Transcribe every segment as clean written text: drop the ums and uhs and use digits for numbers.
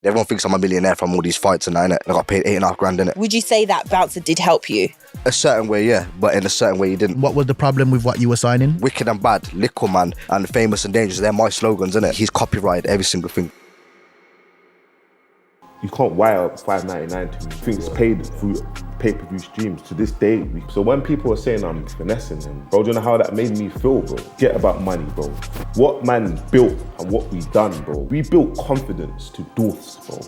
Everyone thinks I'm a millionaire from all these fights and that, innit? I got paid 8.5 grand, innit? Would you say that Bouncer did help you? A certain way, yeah, but in a certain way, he didn't. What was the problem with what you were signing? Wicked and Bad, LikkleMan, and Famous and Dangerous, they're my slogans, innit? He's copyrighted every single thing. You can't wire up $5.99 to me. Things paid through pay-per-view streams to this day. So when people are saying I'm finessing them, bro, do you know how that made me feel, bro? Get about money, bro. What man built and what we done, bro. We built confidence to dwarfs, bro.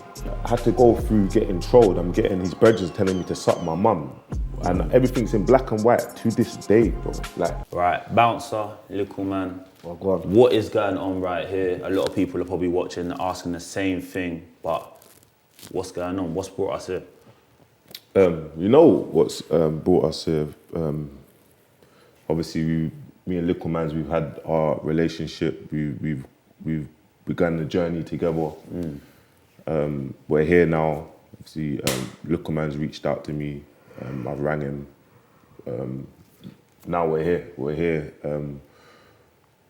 I had to go through getting trolled. I'm getting his brothers telling me to suck my mum. And everything's in black and white to this day, bro. Like, right, Bouncer, LikkleMan. Oh, God. What is going on right here? A lot of people are probably watching, asking the same thing, but what's going on? What's brought us here? You know what's brought us here? Obviously, me and LikkleMans, we've had our relationship. We've begun the journey together. We're here now. Obviously, LikkleMans reached out to me. I've rang him. Now we're here. We're here.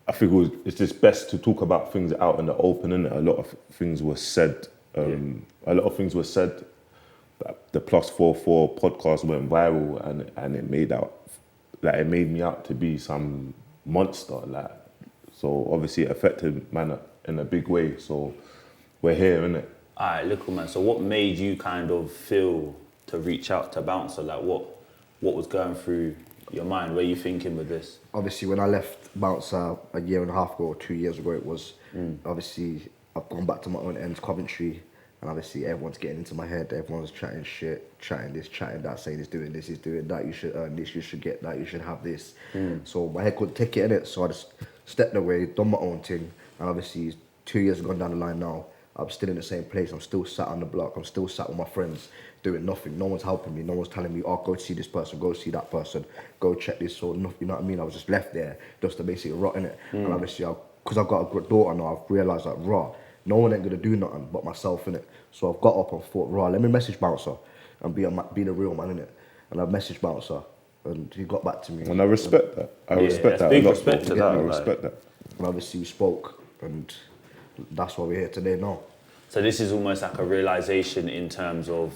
I think it's just best to talk about things out in the open, innit? A lot of things were said. A lot of things were said. The +44 podcast went viral, and it made me out to be some monster. Like, so obviously it affected man in a big way. So we're here, innit? All right, LikkleMan. So what made you kind of feel to reach out to Bouncer? Like, what was going through your mind? Where are you thinking with this? Obviously, when I left Bouncer a year and a half ago, or 2 years ago, it was, obviously, I've gone back to my own ends, Coventry, and obviously everyone's getting into my head, everyone's chatting shit, chatting this, chatting that, saying he's doing this, he's doing that, you should earn this, you should get that, you should have this. So my head couldn't take it, innit? So I just stepped away, done my own thing, and obviously 2 years have gone down the line now. I'm still in the same place, I'm still sat on the block, I'm still sat with my friends, doing nothing. No one's helping me, no one's telling me, oh, go see this person, go see that person, go check this, or nothing, you know what I mean? I was just left there, just to basically rot in it. And obviously, because I've got a good daughter now, I've realised that, no one ain't gonna do nothing but myself, innit? So I've got up and thought, let me message Bouncer and be the real man, innit? And I've messaged Bouncer, and he got back to me. And I respect that. I respect that. Big a lot, respect to that. I respect that. And obviously we spoke, and that's why we're here today now. So this is almost like a realization in terms of,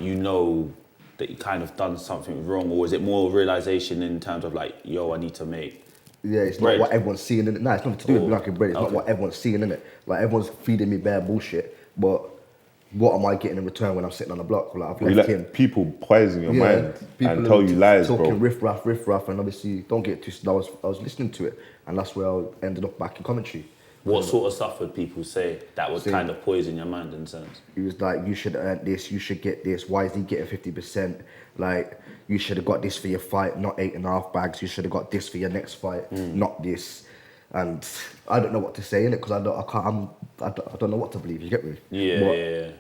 you know, that you kind of done something wrong, or is it more realization in terms of like, yo, I need to make it's bread? not what everyone's seeing in it. Nah, it's nothing to do with black bread. It's not what everyone's seeing in it. Like, everyone's feeding me bare bullshit, but what am I getting in return when I'm sitting on the block? Like, I've left him. People poison your mind and tell you lies, talking bro. riff raff, and obviously don't get twisted. I was listening to it, and that's where I ended up back in Coventry. What sort of stuff would people say that would kind of poison your mind in a sense? He was like, you should earn this, you should get this. Why is he getting 50%? Like, you should have got this for your fight, not 8.5 bags. You should have got this for your next fight, not this. And I don't know what to say in it, because I don't know what to believe. You get me? Yeah.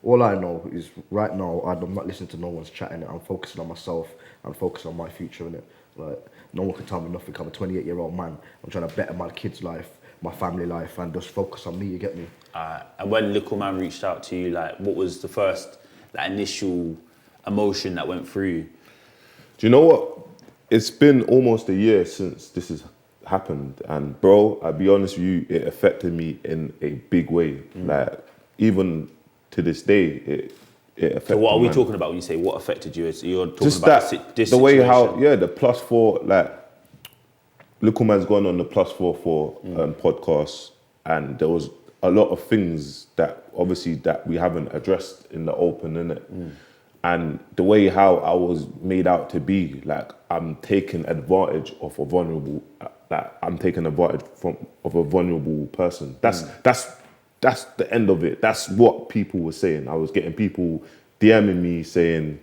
All I know is right now I'm not listening to no one's chatting. I'm focusing on myself. I'm focusing on my future, innit? Like, no one can tell me nothing. I'm a 28-year-old man. I'm trying to better my kid's life, my family life, and just focus on me. You get me? And when LikkleMan reached out to you, like, what was the first, that initial emotion that went through you? Do you know what? It's been almost a year since this has happened, and bro, I'll be honest with you, it affected me in a big way. Like, even to this day, it affected. So what are we man. talking about when you say what affected you? You're talking Just about that, this the way situation? how, the +4, like, LikkleMan's gone on the +44 podcast, and there was a lot of things that obviously that we haven't addressed in the open, innit? And the way how I was made out to be, like, I'm taking advantage of a vulnerable, of a vulnerable person. That's the end of it. That's what people were saying. I was getting people DMing me saying,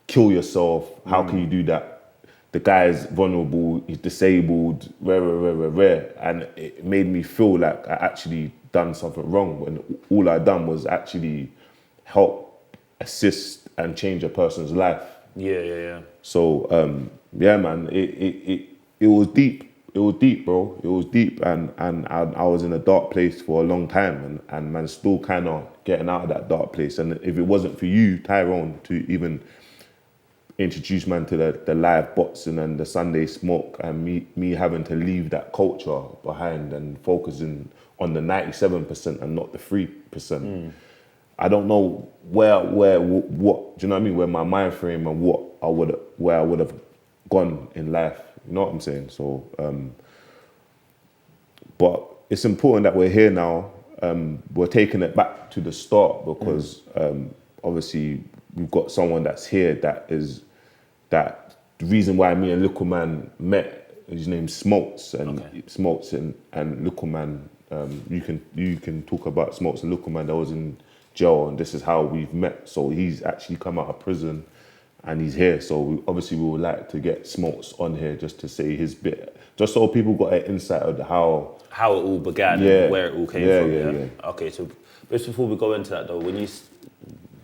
kill yourself, how can you do that? The guy's vulnerable, he's disabled, rare. And it made me feel like I actually done something wrong, when all I done was actually help, assist, and change a person's life. Yeah. So, man, it was deep. It was deep, bro. It was deep, and I was in a dark place for a long time, and man, still kind of getting out of that dark place. And if it wasn't for you, Tyrone, to even introduce man to the live boxing and the Sunday smoke, and me having to leave that culture behind and focusing on the 97% and not the 3%. I don't know what, do you know what I mean? Where my mind frame and where I would have gone in life. You know what I'm saying? So, but it's important that we're here now. We're taking it back to the start because obviously we've got someone that's here that the reason why me and LikkleMan met, his name's Smokes, and Smokes and LikkleMan. You can talk about Smokes and LikkleMan that was in jail, and this is how we've met. So he's actually come out of prison, and he's here. So we would like to get Smokes on here just to say his bit, just so people got an insight of how it all began and where it all came from. Yeah. Okay, so just before we go into that though, when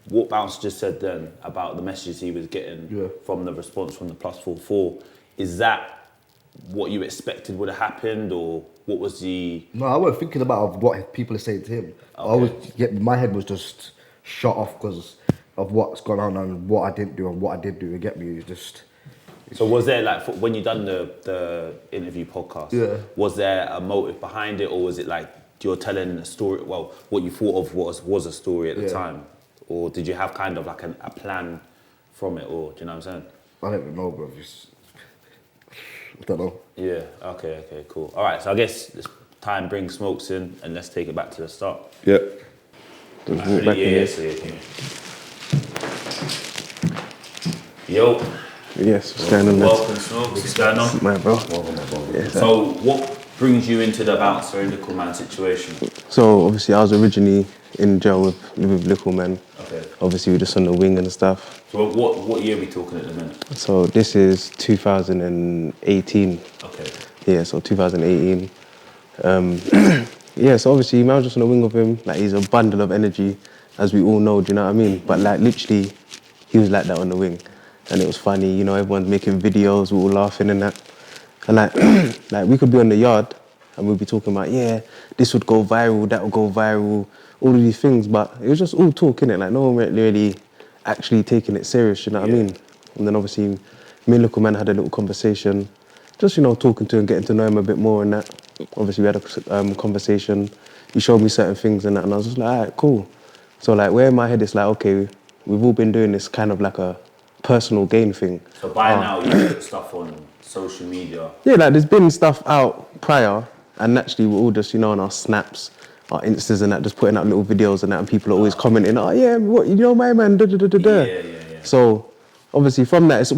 what Bounce just said then about the messages he was getting from the response from the +44, is that what you expected would have happened, or what was the... No, I wasn't thinking about what people are saying to him. My head was just shut off because of what's gone on and what I didn't do and what I did do. You get me? It's just... So was there, like, when you done the interview podcast, was there a motive behind it, or was it like you're telling a story, well, what you thought of was a story at the time? Or did you have kind of like a plan from it, or do you know what I'm saying? I don't even know, bro. I don't know. Yeah, okay, cool. All right, so I guess it's time bring Smokes in and let's take it back to the start. Yeah. Yo. Yes, what's going on? Welcome, Smokes. What's going on? My bro. Yes, so what brings you into the Bouncer and LikkleMan situation? So obviously I was originally in jail with LikkleMan. Okay. Obviously we were just on the wing and stuff. So what year are we talking at the minute? So this is 2018. Okay. Yeah, so 2018. Yeah, so obviously man was just on the wing with him. Like he's a bundle of energy, as we all know, do you know what I mean? But like literally, he was like that on the wing. And it was funny, you know, everyone's making videos, we were all laughing and that. And like, like we could be on the yard and we'd be talking about, yeah, this would go viral, that would go viral, all of these things, but it was just all talk, innit? Like no one really actually taking it serious, you know what I mean? And then obviously, me and LikkleMan had a little conversation, just, you know, talking to him, getting to know him a bit more and that. Obviously we had a conversation, he showed me certain things and that, and I was just like, all right, cool. So like, where in my head it's like, okay, we've all been doing this kind of like a personal gain thing. So by now you put stuff on social media? Yeah, like there's been stuff out prior, and naturally we're all just, you know, on our snaps, our Instas and that, just putting out little videos and that, and people are always commenting, oh yeah, what, you know my man, Yeah. So obviously from that,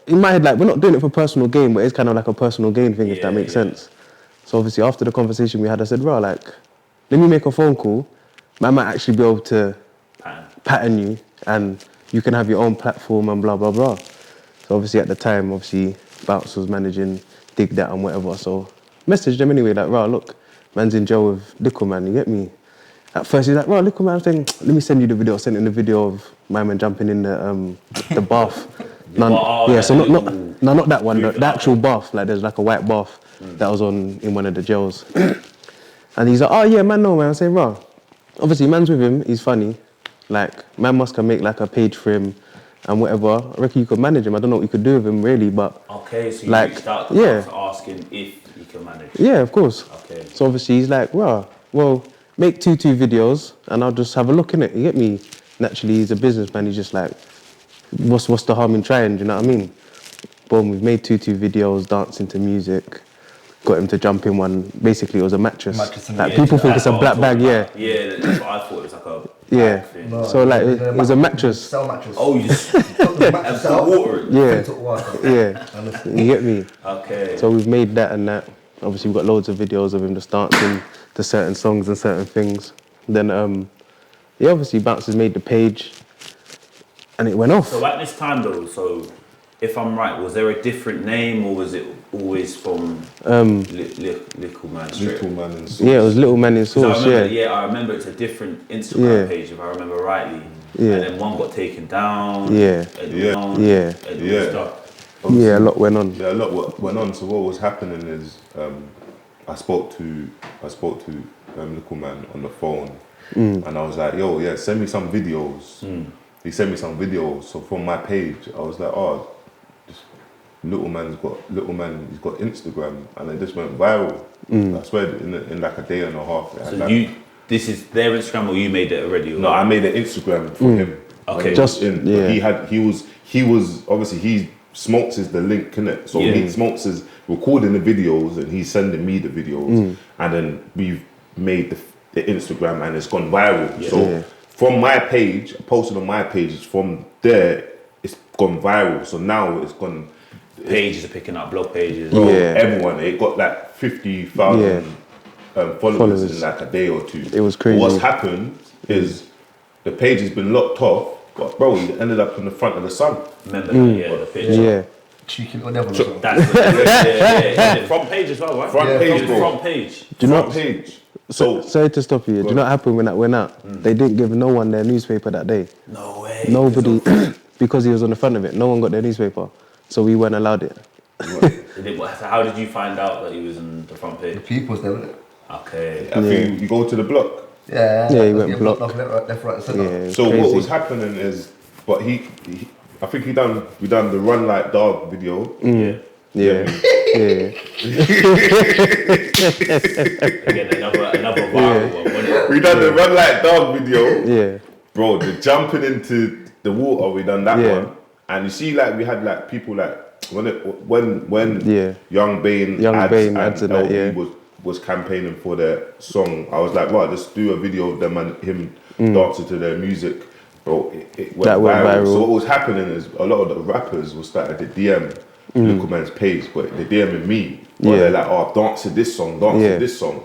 in my head, like we're not doing it for personal gain, but it's kind of like a personal gain thing, if that makes sense. So obviously after the conversation we had, I said, bro, like, let me make a phone call, I might actually be able to pattern you, and you can have your own platform and blah, blah, blah. So obviously at the time, Bounce was managing Dig That and whatever, so messaged them anyway, like, rah, look, man's in jail with LikkleMan, you get me? At first he's like, rah, LikkleMan, I'm saying, let me send you the video. I sent him the video of my man jumping in the bath. Not that one, the actual bath, like there's like a white bath that was in one of the jails. And he's like, oh yeah, man, no, man. I say, rah, obviously man's with him, he's funny. Like, man must can make like a page for him and whatever. I reckon you could manage him. I don't know what you could do with him really, but... Okay, so you like, reached out to him to ask him if you can manage. Yeah, of course. Okay. So obviously he's like, well, make two videos and I'll just have a look in it. You get me? Naturally, he's a businessman. He's just like, what's the harm in trying? Do you know what I mean? Boom, we've made two videos, dancing to music. Got him to jump in one. Basically, it was a mattress. Like people think it's a black bag, Yeah, that's what I thought. It was like a thing. No, so like it was a mattress. Cell mattress. Oh, you just took the mattress out, water it. Yeah. You get me? Okay. So we've made that and that. Obviously, we've got loads of videos of him just dancing to certain songs and certain things. Then, obviously, Bouncers made the page, and it went off. So at this time, though, so if I'm right, was there a different name, or was it always from LikkleMan straight? LikkleMan and Sauce. Yeah, it was LikkleMan in Sauce. I remember it's a different Instagram page, if I remember rightly. Yeah. And then one got taken down. Yeah. Stuff. Obviously, yeah, a lot went on. Yeah, a lot went on. So what was happening is, I spoke to LikkleMan on the phone, and I was like, "Yo, yeah, send me some videos." He sent me some videos. So from my page, I was like, "Oh, LikkleMan's got Instagram," and it just went viral. I swear, in like a day and a half. So This is their Instagram, or you made it already? Or? No, I made an Instagram for him. Okay. Just He was obviously Smokes is the link, innit? So Smokes is recording the videos and he's sending me the videos, and then we've made the Instagram and it's gone viral. Yeah. So from my page, I posted on my page, from there it's gone viral. So now it's gone. Pages are picking up, blog pages. Bro, everyone, it got like 50,000 followers in like a day or two. It was crazy. What's happened is the page has been locked off, but bro, he ended up in the front of the Sun. Remember that, the picture. Yeah. Cheeky little devil. That's the front page as well, right? Front page, bro. Front page. Do you Front know? page. So sorry to stop you. Do you know what happened when that went out? They didn't give no one their newspaper that day. No way. Nobody, because he was on the front of it. No one got their newspaper, so we weren't allowed it. How did you find out that he was on the front page? The people's there, isn't it? Okay. I think you go to the block. Yeah. Yeah, he went blocked. Left, right, centre. Yeah, So crazy. what was happening is, but I think we done the Run Like Dog video. Yeah. Yeah. Again, another viral one, wasn't it? We done the Run Like Dog video. Yeah. Bro, the jumping into the water, we done that Yeah. one. And you see, like, we had like people like when Yeah. Young Bane ads and that, LB yeah. was campaigning for their song. I was like, right, just do a video of them and him dancing to their music. Bro, it went That went viral. So what was happening is a lot of the rappers were starting to DM LikkleMan's page, but they're DMing me. But they're like, oh, dance to this song, dance to this song.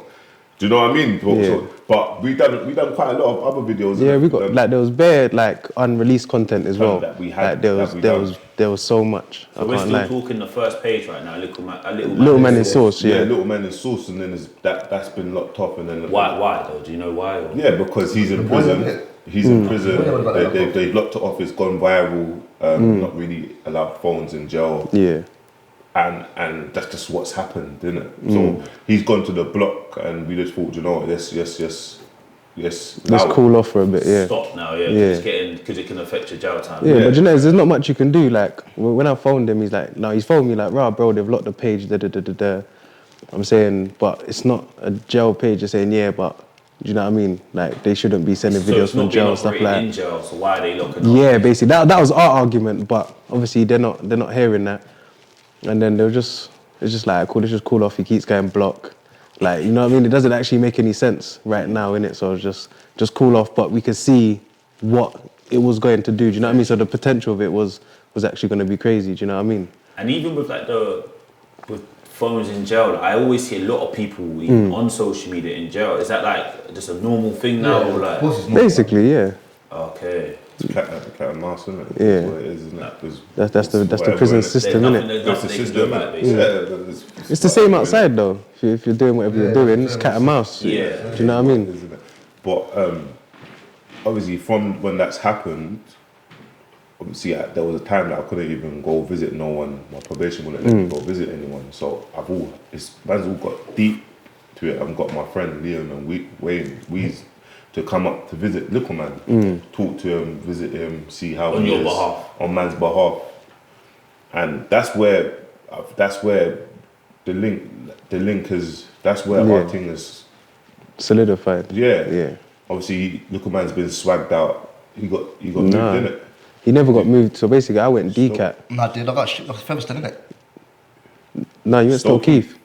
Do you know what I mean? Bro? Yeah. So, but we done quite a lot of other videos. Yeah, we got like there was bare like unreleased content as well. That we had, like there was so much. So I we're can't still lie. talking the first page right now, Little Man in Sauce, yeah. Little Man in Sauce, and then that's been locked off, and then Why though? Do you know why? Or? yeah, because he's in prison. He's in prison. They locked it off. It's gone viral. Not really allowed phones in jail. Yeah. And that's just what's happened, isn't it? So he's gone to the block, and we just thought, you know, yes. Let's cool off for a bit, yeah. Stop now, because it can affect your jail time. Yeah, but you know, there's not much you can do. Like when I phoned him, he's like, no, he's phoned me like, rah, bro, they've locked the page. I'm saying, but it's not a jail page. You're saying, yeah, but do you know what I mean? Like they shouldn't be sending videos from jail and stuff like. In jail, so why are they locking? Yeah, basically that was our argument, but obviously they're not hearing that. And then it's just like, cool, let's just cool off. He keeps going block. Like, you know what I mean? It doesn't actually make any sense right now, innit? So it's just cool off, but we could see what it was going to do. Do you know what I mean? So the potential of it was actually going to be crazy. Do you know what I mean? And even with like with phones in jail, like, I always see a lot of people on social media in jail. Is that like just a normal thing now? Or like, basically, yeah. Okay. It's cat and mouse, isn't it? Yeah. That's what it is, isn't it? That's the prison system, isn't it? There's That's nothing the they can do system. about it, basically. It's the same outside though. If you're doing whatever you're doing, it's cat and mouse. Yeah. Do you know what I mean? Isn't it? But obviously, from when that's happened, obviously there was a time that I couldn't even go visit no one. My probation wouldn't let me go visit anyone. So man's all got deep to it. I've got my friend Liam and Wayne Weez to come up to visit LikkleMan, talk to him, visit him, see how On he your is behalf. on man's behalf, and that's where the link is. That's where our thing is Solidified. Yeah. Obviously, LikkleMan's been swagged out. He got moved, innit? He never got moved. So basically, I went DCAT. Nah, dude, I got shipped off Featherstone, innit? No, you went Stoke Keith.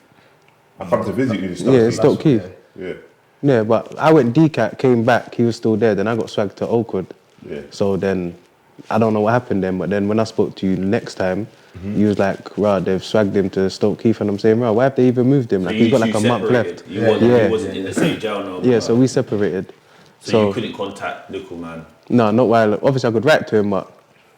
I come to visit you in Stoke. Yeah, Stoke Keith. Yeah. Yeah, but I went DCAT, came back, he was still there. Then I got swagged to Oakwood. Yeah. So then, I don't know what happened then, but then when I spoke to you next time, he was like, rah, they've swagged him to Stoke Keith. And I'm saying, rah, why have they even moved him? Like, he's got like a month left. You wasn't in the same jail no more. Yeah, so we separated. So you couldn't contact LikkleMan? No, not while, obviously I could write to him, but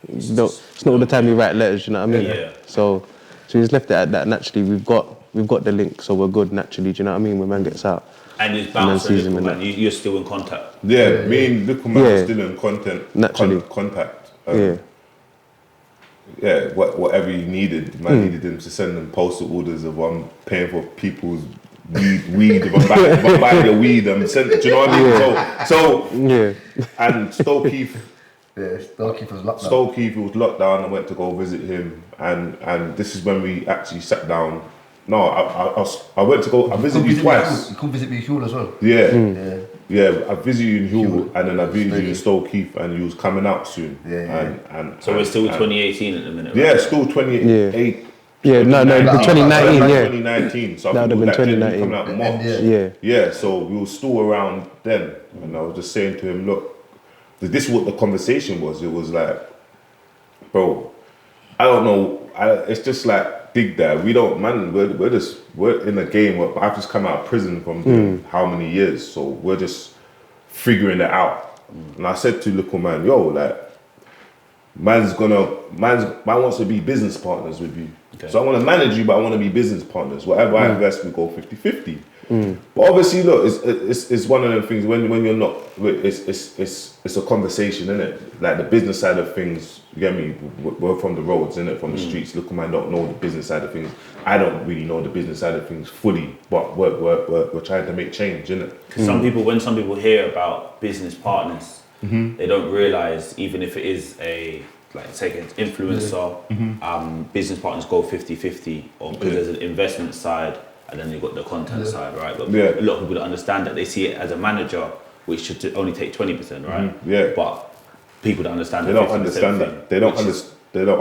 it's not all the time you write letters, you know what I mean? Yeah. So we just left it at that. Naturally, we've got the link, so we're good naturally, do you know what I mean? When man gets out. And it's Bouncer sees him in LikkleMan, you're still in contact? Yeah, me and LikkleMan are still in Naturally. contact. Yeah. Whatever he needed, man needed him to send them postal orders of paying for people's weed. If I'm buying your weed, I'm sending. Do you know what I mean? So Yeah. and Stoke Keith. Yeah, Stoke Keith was locked down. Stoke Keith was locked down. I went to go visit him, and this is when we actually sat down. No, I went to go. I visited you twice. You come visit me in Hull as well. Yeah. Yeah, I visited you in Hull, and then I visited you in Stoke Heath, and you was coming out soon. So we're still 2018 at the minute. Yeah, right? still 28. Yeah, no, 2019, yeah. 2019. So That I would think have been that coming 2019. out in March. Yeah. Yeah, so we were still around then, and I was just saying to him, look, this is what the conversation was. It was like, bro, I don't know. It's just like Big Dad. We don't, man. We're in a game. I've just come out of prison from doing how many years, so we're just figuring it out. And I said to LikkleMan, yo, like, man wants to be business partners with you. Okay. So I want to manage you, but I want to be business partners. Whatever I invest, we go 50-50. But obviously, look, it's one of them things when you're not. It's a conversation, isn't it? Like the business side of things. You get me? We're from the roads, innit? From the streets. LikkleMan don't know the business side of things. I don't really know the business side of things fully, but we're trying to make change, innit? When some people hear about business partners, they don't realize even if it is a say an influencer, business partners go 50-50, or because there's an investment side. And then you've got the content side, right? But a lot of people don't understand that. They see it as a manager, which should only take 20%, right? Yeah. But people don't understand. They don't understand that. They don't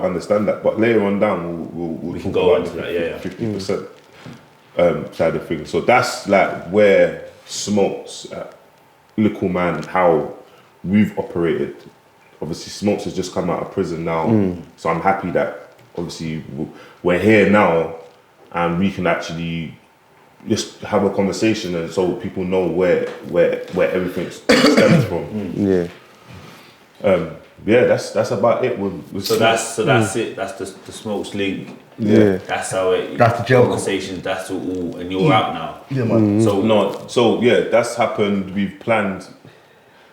understand that. But later on down, we can go into that. 50% side of things. So that's like where Smokes, LikkleMan, how we've operated. Obviously, Smokes has just come out of prison now, so I'm happy that obviously we're here now, and we can actually just have a conversation, and so people know where everything stems from. That's about it. That's it. That's the Smokes link. Yeah. That's how it. That's the jail conversations. That's all, and you're out now. Yeah, man. So that's happened. We've planned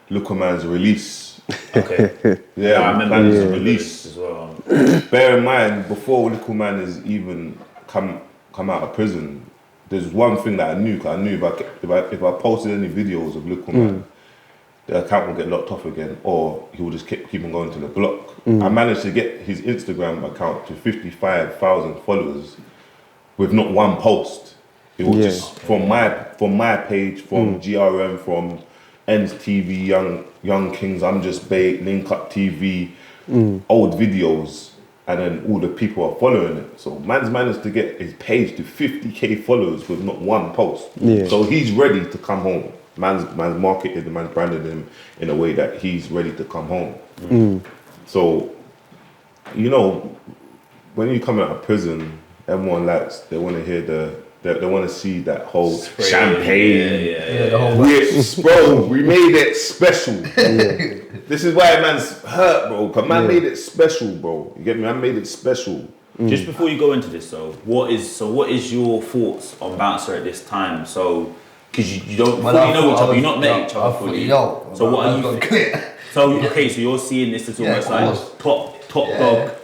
LikkleMan's release. Okay. Yeah, I remember planned his his release as well. Bear in mind, before LikkleMan has even come out of prison, there's one thing that I knew. Cause I knew if I posted any videos of LikkleMan, the account will get locked off again, or he will just keep on going to the block. I managed to get his Instagram account to 55,000 followers with not one post. It was just from my page, from GRM, from Ends TV, Young Kings, I'm Just Bait, Link Up TV, old videos, and then all the people are following it. So man's managed to get his page to 50k followers with not one post. So he's ready to come home. Man's marketed, man's branded him in a way that he's ready to come home. So, you know, when you come out of prison, everyone they want to hear they want to see that whole champagne. The whole Bro, we made it special. This is why man's hurt, bro. Cause man made it special, bro. You get me? I made it special. Just before you go into this, though, what is your thoughts on Bouncer at this time? So, because you don't fully know each other, you're not met each other fully. So what are you? So you're seeing this as almost like top dog.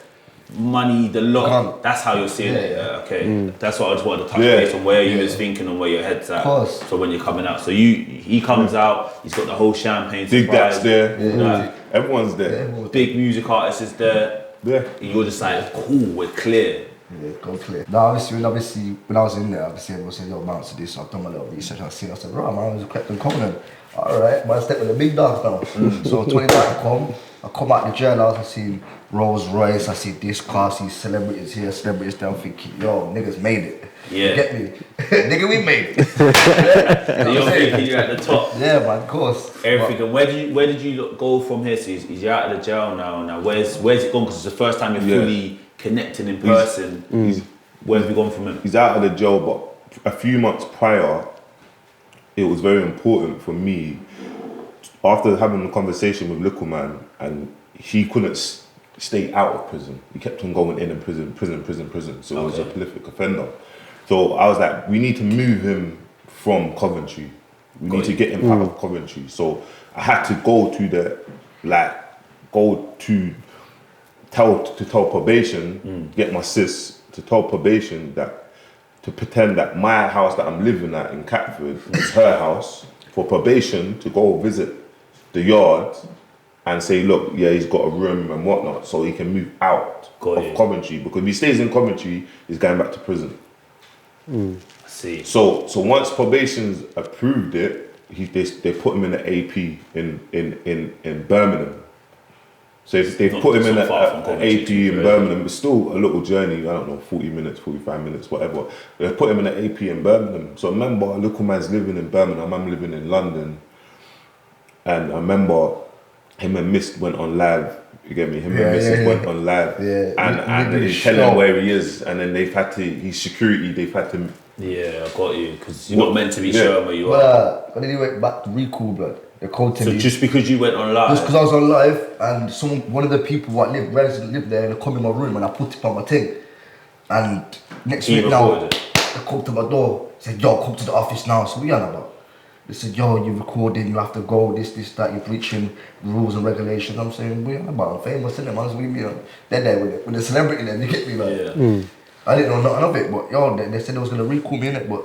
Money, the lot. That's how you're seeing it. Yeah, okay. That's what I just wanted to touch base on where you was thinking and where your head's at. So when you're coming out, so he comes out. He's got the whole champagne. Big Dad's there. Everyone's there. Big music artist is there. Yeah. And you're just like, cool. We're clear. Yeah, go clear. No, obviously, when I was in there, obviously everyone said, yo, Bouncer this. I've done my little research. I said, right, man, I was a Clapton Covenant. All right, but I stepped with the big dogs now. So 29 I come out the jail house, I see Rolls Royce, I see this car, I see celebrities here, celebrities there. I'm thinking, yo, niggas made it. Yeah. You get me? Nigga, we made it. You're thinking you're at the top. Yeah, man, of course. Everything. Where did you go from here? So he's out of the jail now. Now where's it gone? Because it's the first time you're fully connecting in person. Where have you gone from him? He's out of the jail, but a few months prior, it was very important for me, after having a conversation with LikkleMan, and he couldn't stay out of prison. He kept on going in prison. So he was a prolific offender. So I was like, we need to move him from Coventry. We need to get him out of Coventry. So I had to go to tell probation, get my sis to tell probation to pretend that my house that I'm living at in Catford is her house, for probation to go visit the yard and say, look, he's got a room and whatnot, so he can move out of Coventry, because if he stays in Coventry, he's going back to prison. I see. So once probation's approved it, they put him in the AP in Birmingham. So if they Not put him in so far from an Coventry, AP to be in fair. Birmingham, it's still a little journey. I don't know, 40 minutes, 45 minutes, whatever. But they put him in an AP in Birmingham. So I remember LikkleMan's living in Birmingham. I'm living in London, and I remember him and Mist went on live. You get me? Him and Mrs. went on live, and he's telling where he is, and then they've had to. He's security. They've had to. Yeah, I got you. Because you're not meant to be showing where you are. But then he went back to recall, blood. The code So just because you went on live? Just because I was on live, and one of the people what lived there, they come in my room and I put it on my thing. And next week now, they come to my door, said, yo, come to the office now. So we are about. They said, yo, you're recording, you have to go, this, that, you're breaching rules and regulations. I'm saying, we are about, I'm famous, isn't it, man? So we, they're there with the celebrity then, you get me, man? Yeah. I didn't know nothing of it, but yo, they said they was going to recall me in it, but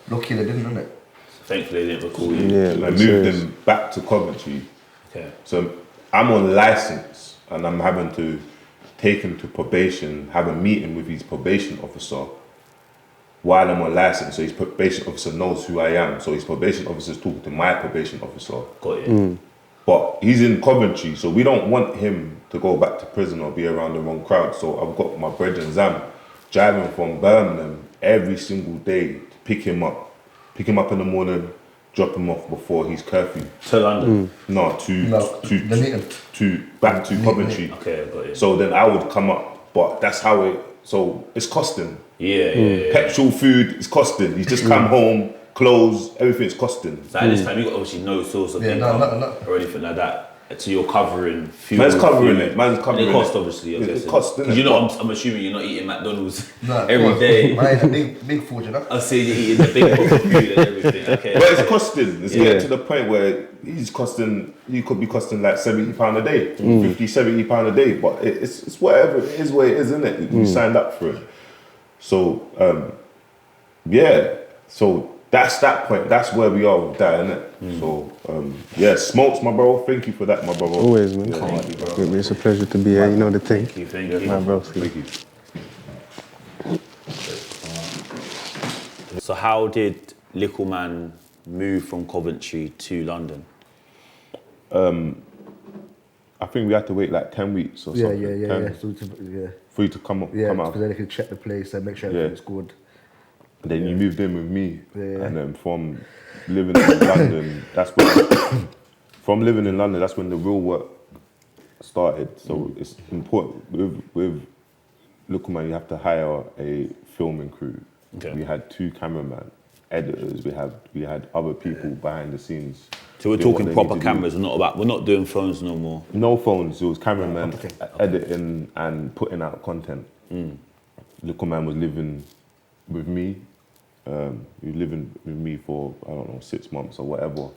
lucky they didn't, innit? Thankfully, they didn't recall you. Yeah, I moved him back to Coventry. Okay. So I'm on license, and I'm having to take him to probation, have a meeting with his probation officer while I'm on license. So his probation officer knows who I am. So his probation officer is talking to my probation officer. Got you. But he's in Coventry, so we don't want him to go back to prison or be around the wrong crowd. So I've got my brethren Zam driving from Birmingham every single day to pick him up in the morning, drop him off before his curfew. To London? No, back to Coventry. Okay, I got you. So then I would come up, but that's how it. So it's costing. Yeah. Petrol, food, it's costing. He's just come home, clothes, everything's costing. So at this time, you got obviously no source of income or anything like that. So you're covering fuel. Man's covering fuel. it. Man's covering it. Cost, it. obviously. It costs, Because I'm assuming you're not eating McDonald's Nah, every day. Mine is a big food, you know? I see you eating the big pot of food and everything. Okay. But it's costing. It's getting to the point where he's costing. You could be costing like £70 a day, 50, £70 a day. But it's whatever. It is what it is, isn't it? You signed up for it. So yeah. So that's that point. That's where we are with that, innit? So yeah, Smokes, my bro. Thank you for that, my brother. Always, man. Yeah, thank you, bro. It's a pleasure to be here. You know the thing. Thank you. My bro. Thank you. So how did LikkleMan move from Coventry to London? I think we had to wait like 10 weeks or something. Yeah. For you to come up, Yeah, come out. because then they can check the place and make sure everything's good. And then you moved in with me, Yeah. and then from living in London, that's when the real work started. So it's important with LikkleMan, you have to hire a filming crew. Okay. We had 2 cameramen, editors. We had other people behind the scenes. So we're doing what talking they proper need to do. cameras. We're not doing phones no more. No phones. It was cameramen editing and putting out content. LikkleMan was living with me. He was living with me for, I don't know, 6 months or whatever.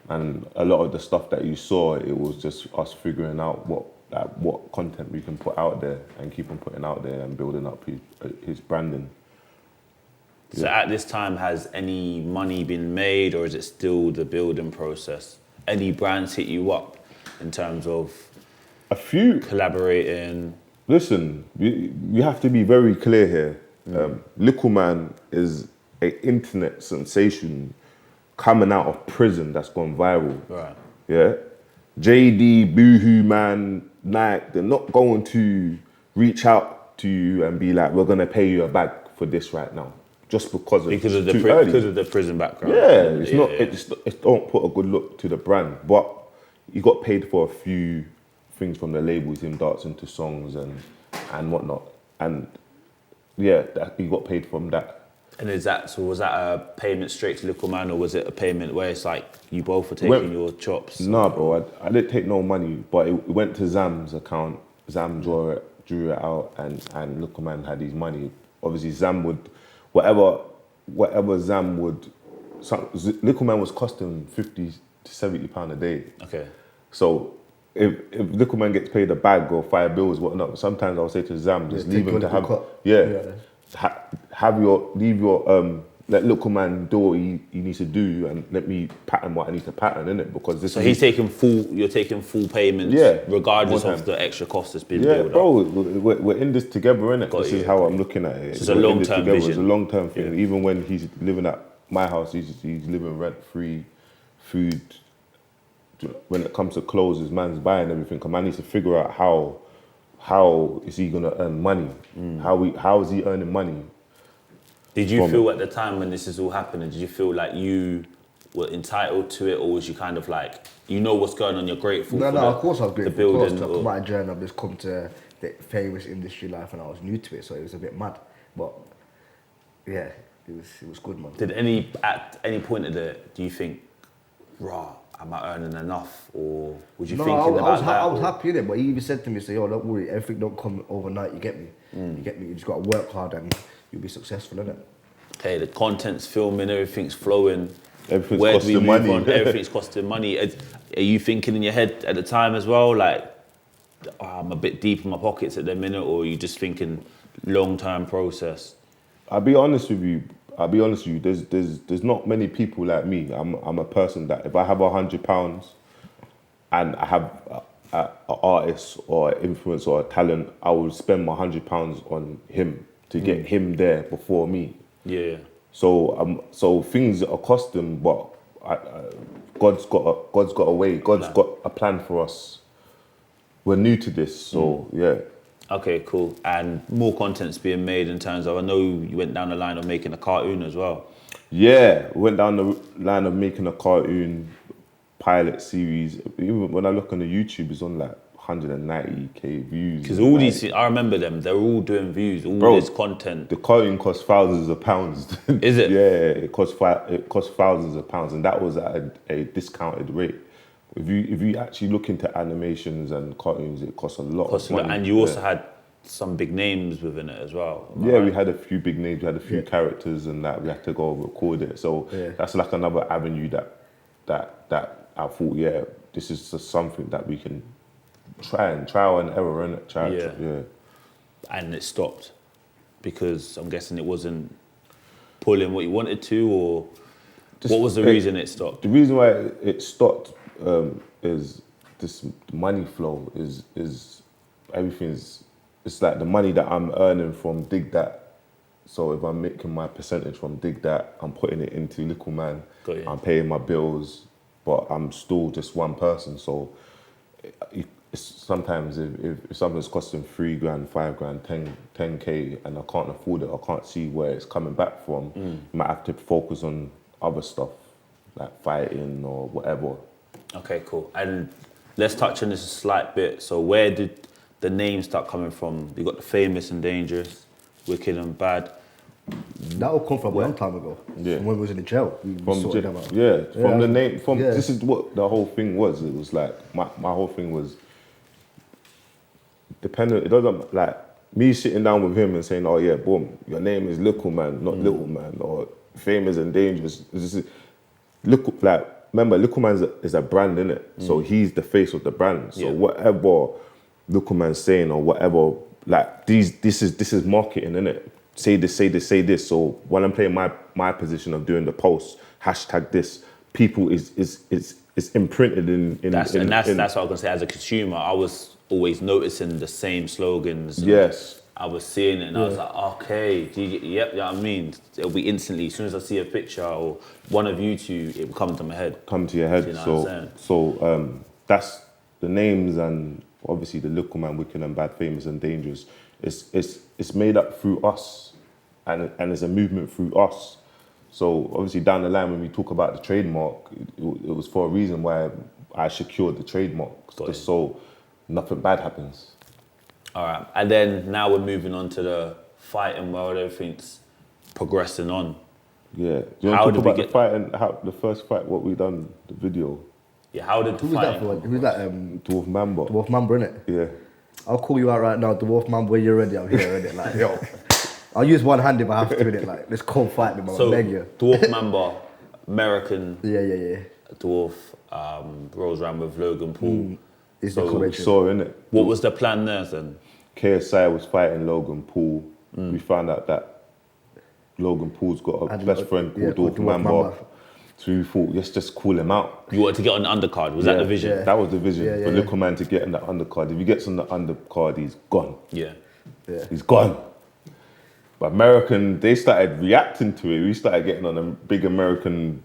And a lot of the stuff that you saw, it was just us figuring out what content we can put out there and keep on putting out there and building up his branding. So at this time, has any money been made, or is it still the building process? Any brands hit you up in terms of A few. collaborating? Listen, we have to be very clear here. LikkleMan is an internet sensation coming out of prison that's gone viral. Right. Yeah? JD, Boohoo Man, Nike, they're not going to reach out to you and be like, we're going to pay you a bag for this right now. Just because Because of the prison background. Yeah, it don't put a good look to the brand. But he got paid for a few things from the labels, him dancing to songs and whatnot. And yeah, he got paid from that. And was that a payment straight to LikkleMan, or was it a payment where it's like you both were taking your chops? Nah, bro, I didn't take no money, but it went to Zam's account. Zam drew it out, and LikkleMan had his money. Obviously, Zam would, whatever Zam would, LikkleMan was costing £50 to £70 a day. Okay. So if LikkleMan gets paid a bag or 5 bills, whatnot, sometimes I'll say to Zam, just leave him to have, leave your let LikkleMan do what he needs to do, and let me pattern what I need to pattern, innit? Because this. So you're taking full payments, regardless of the extra cost that's been built up. Bro, we're in this together, innit? This is how I'm looking at it. It's a long-term vision. It's a long-term thing. Even when he's living at my house, he's living rent-free. food, when it comes to clothes, is man's buying everything. And man needs to figure out how is he gonna earn money? How is he earning money? Did you feel at the time when this is all happening, did you feel like you were entitled to it, or was you kind of like, you know what's going on, you're grateful for of course I was grateful. the building? Of course, to my journey, I've just come to the famous industry life and I was new to it, so it was a bit mad. But yeah, it was good, man. At any point of it, do you think, rah, am I earning enough? Or was you No, thinking about that? I was happy in it, but he even said to me, yo, don't worry, everything don't come overnight, you get me? You get me? You just got to work hard and you'll be successful, innit? Okay, the content's filming, everything's flowing. Everything's Where do we costing move money. on? Everything's costing money. Are you thinking in your head at the time as well, like, oh, I'm a bit deep in my pockets at the minute, or are you just thinking long-term process? I'll be honest with you. There's not many people like me. I'm a person that if I have £100 and I have an artist or an influencer or a talent, I will spend my £100 on him to get him there before me. Yeah. So things are costing, but God's got a way. God's got a plan for us. We're new to this, so yeah. Okay, cool. And more content's being made in terms of, I know you went down the line of making a cartoon as well. Yeah, we went down the line of making a cartoon pilot series. Even when I look on the YouTube, it's on like 190k views. Because all these, I remember them, they're all doing views, all this content. The cartoon cost thousands of pounds. Is it? Yeah, it cost thousands of pounds, and that was at a discounted rate. If you actually look into animations and cartoons, it costs a lot of money. And you also had some big names within it as well. Yeah, right? We had a few big names, we had a few characters, and that we had to go record it. So that's like another avenue that I thought, yeah, this is just something that we can trial and error, innit? And it stopped because I'm guessing it wasn't pulling what you wanted to, or what was the reason it stopped? The reason why it stopped is this money flow is everything's. It's like the money that I'm earning from Dig That. So if I'm making my percentage from Dig That, I'm putting it into LikkleMan. I'm paying my bills, but I'm still just one person. So sometimes if something's costing $3 grand, $5 grand, 10k, and I can't afford it, I can't see where it's coming back from, I might have to focus on other stuff, like fighting or whatever. Okay, cool. And let's touch on this a slight bit. So where did the name start coming from? You got the famous and dangerous, wicked and bad. That will come from a long time ago. Yeah. From when we was in the jail. The name. This is what the whole thing was. It was like my whole thing was dependent. It doesn't like me sitting down with him and saying, "Oh yeah, boom, your name is LikkleMan, not LikkleMan, or famous and dangerous." Remember, LikkleMan is a brand, innit? So he's the face of the brand. So whatever LikkleMan's saying or whatever, like this is marketing, innit? Say this. So when I'm playing my position of doing the post, hashtag this, people is imprinted in. That's what I was gonna say. As a consumer, I was always noticing the same slogans. Yes. I was seeing it and I was like, okay, do you know what I mean? It'll be instantly, as soon as I see a picture or one of you two, it will come to my head. Come to your head. Do you know what I'm saying? So that's the names, and obviously the LikkleMan, wicked and bad, famous and dangerous. It's made up through us, and it's a movement through us. So obviously down the line when we talk about the trademark, it was for a reason why I secured the trademark, just so nothing bad happens. All right, and then now we're moving on to the fighting world. Everything's progressing on. Yeah. Do you want to talk about the fight and the first fight, what we done, the video? Yeah, how did the fight? Who's that? Dwarf Mamba. Dwarf Mamba, innit? Yeah. I'll call you out right now, Dwarf Mamba, when you're ready, I'm here, innit? Like, yo. I'll use one hand if I have to, innit? Like, let's cold fight me, man. So, beg you. Dwarf Mamba, American. Yeah. Dwarf, rolls around with Logan Paul. Is the correction. So, innit? What was the plan there then? KSI was fighting Logan Paul. We found out that Logan Paul's got a best friend called Dwarf Mamba. So we thought, let's just call him out. You wanted to get on the undercard, was that the vision? Yeah. That was the vision for LikkleMan to get on the undercard. If he gets on the undercard, he's gone. Yeah. He's gone. But American, they started reacting to it. We started getting on a big American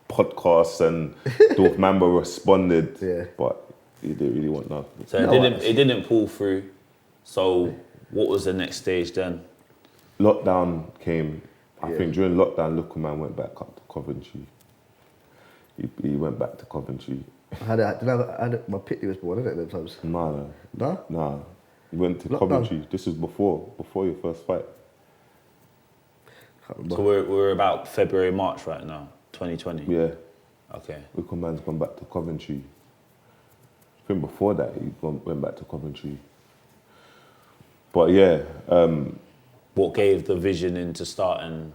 podcasts and Dorf Mamba responded, Yeah. but he didn't really want nothing. So it didn't pull through. So what was the next stage then? Lockdown came. I think during lockdown, LikkleMan went back up to Coventry. He went back to Coventry. My pitney was born, isn't it, them times? Nah. He went to Lockdown. Coventry. This was before your first fight. So we're about February, March right now, 2020. Yeah. Okay. LikkleMan's gone back to Coventry. I think before that, went back to Coventry. But yeah. What gave the vision into starting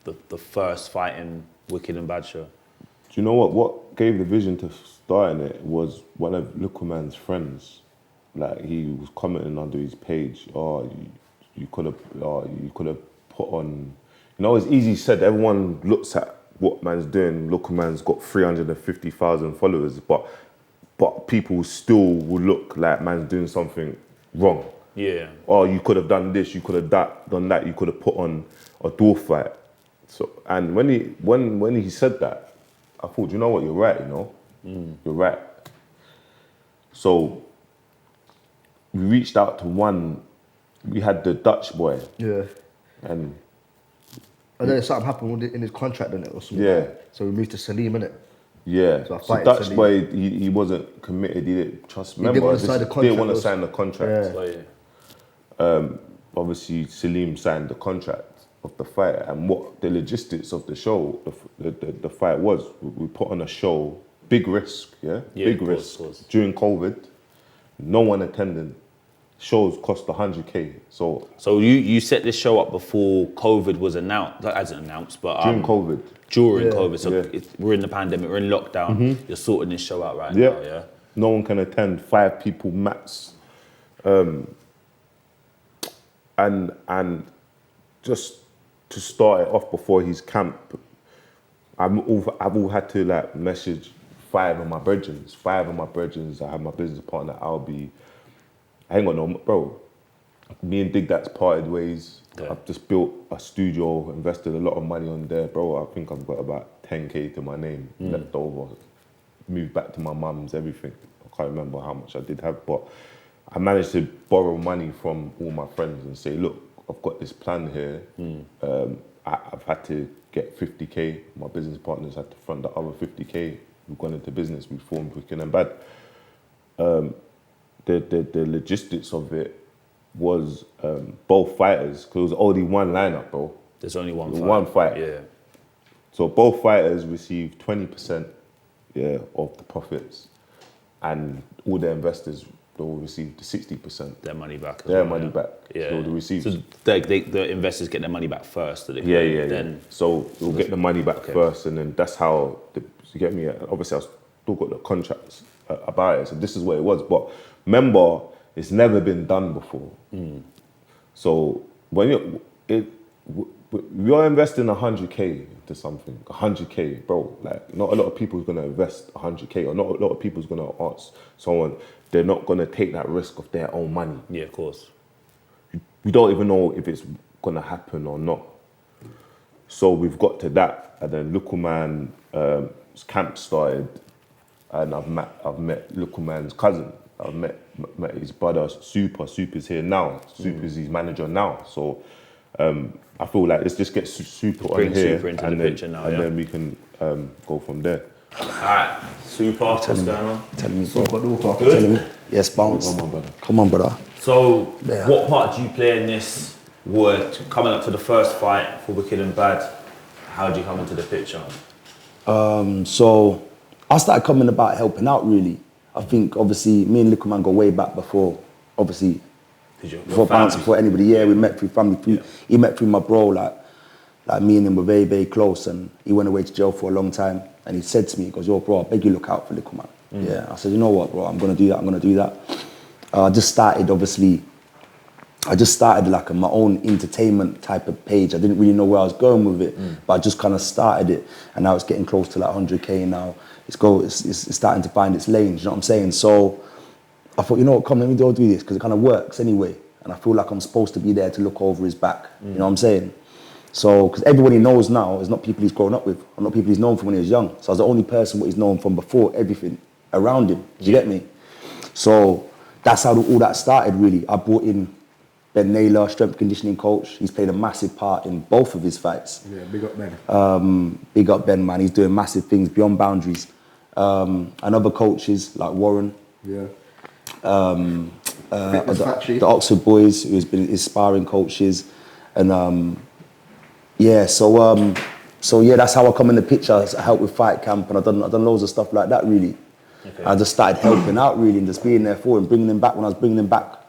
the first fighting Wicked and Bad show? Do you know what? What gave the vision to starting it was one of LikkleMan's friends. Like, he was commenting under his page, you could have put on, it's easy said, everyone looks at what man's doing. LikkleMan's got 350,000 followers, but people still will look like man's doing something wrong. Yeah. You could have done this, you could have done that, you could have put on a door fight. So, and when he said that, I thought, you know what, you're right, You're right. So we reached out to one, we had the Dutch boy. Yeah. And then something happened in his contract, didn't it, or something? Yeah. So we moved to Salim, innit? Yeah, So I so fight Dutch Salim. boy, he wasn't committed, he didn't trust, didn't want to sign the didn't contract, want to was- sign the contract. Yeah. So, yeah. Obviously Salim signed the contract of the fight, and what the logistics of the show, the fight was, we put on a show, big risk, big of risk. course. During COVID, no one attending. Shows cost 100K. So you set this show up before COVID was announced, that hasn't announced, but during COVID, during COVID, so Yeah. we're in the pandemic, we're in lockdown, you're sorting this show out right now, yeah? no one can attend, 5 people max. And just to start it off before his camp, I've all had to like message 5 of my brethren. I have my business partner Albie. I ain't got no, bro. Me and Dig That's parted ways. Yeah. I've just built a studio, invested a lot of money on there, bro. I think I've got about 10K to my name left over. Moved back to my mum's, everything. I can't remember how much I did have, but I managed to borrow money from all my friends and say, look, I've got this plan here. I've had to get 50K. My business partners had to fund the other 50K. We've gone into business. We formed Wicked and Bad. The logistics of it was both fighters, because it was only one lineup, bro. There's only one There's fight. one fight. Yeah. So both fighters received 20% of the profits, and all the investors, they will receive the 60%. Their money back. Their money back. Yeah. So the receipts. So the investors get their money back first. So they Yeah. Then So we'll get the money back first, and then that's how, you get me? Obviously, I've still got the contracts about it, so this is what it was. But remember, it's never been done before. So when you're investing 100K into something, 100K, bro, like not a lot of people is gonna invest 100K, or not a lot of people is gonna ask someone, they're not gonna take that risk of their own money. yeah, of course. We don't even know if it's gonna happen or not. So we've got to that, and then LikkleMan's camp started, and I've met LikkleMan's cousin. I've met his brother, Super's here now. Super's his manager now. So I feel like let's just get Super Bring on here, Super into and the then, picture now, and yeah. then we can go from there. Alright, Super, what's going on? Telling me, bro. Good. Telling me. Yes, bounce. Come on, brother. Come on, brother. So, Yeah. what part do you play in this word coming up to the first fight for Wicked and Bad? How did you come into the picture? So I started coming about helping out, really. I think, obviously, me and LikkleMan go way back before, obviously, before Bounce, before anybody. Yeah, we met through family. He met through my bro, like me and him were very, very close, and he went away to jail for a long time. And he said to me, he goes, yo, bro, I beg you look out for LikkleMan. Yeah, I said, you know what, bro, I'm gonna do that. I just started like my own entertainment type of page. I didn't really know where I was going with it, but I just kind of started it, and now it's getting close to like 100K now. It's starting to find its lanes, you know what I'm saying? So I thought, you know what, come, let me do this, because it kind of works anyway, and I feel like I'm supposed to be there to look over his back, you know what I'm saying? So, because everybody knows now is not people he's grown up with, or not people he's known from when he was young. So I was the only person what he's known from before everything around him. Do you get me? So that's how all that started, really. I brought in Ben Naylor, strength conditioning coach. He's played a massive part in both of his fights. Yeah, big up Ben. Big up Ben, man. He's doing massive things beyond boundaries. And other coaches like Warren. Yeah. The Oxford boys, who's been his sparring coaches. And so that's how I come in the picture. I help with fight camp, and I've done loads of stuff like that, really. Okay. I just started helping out, really, and just being there for him, bringing him back. When I was bringing him back,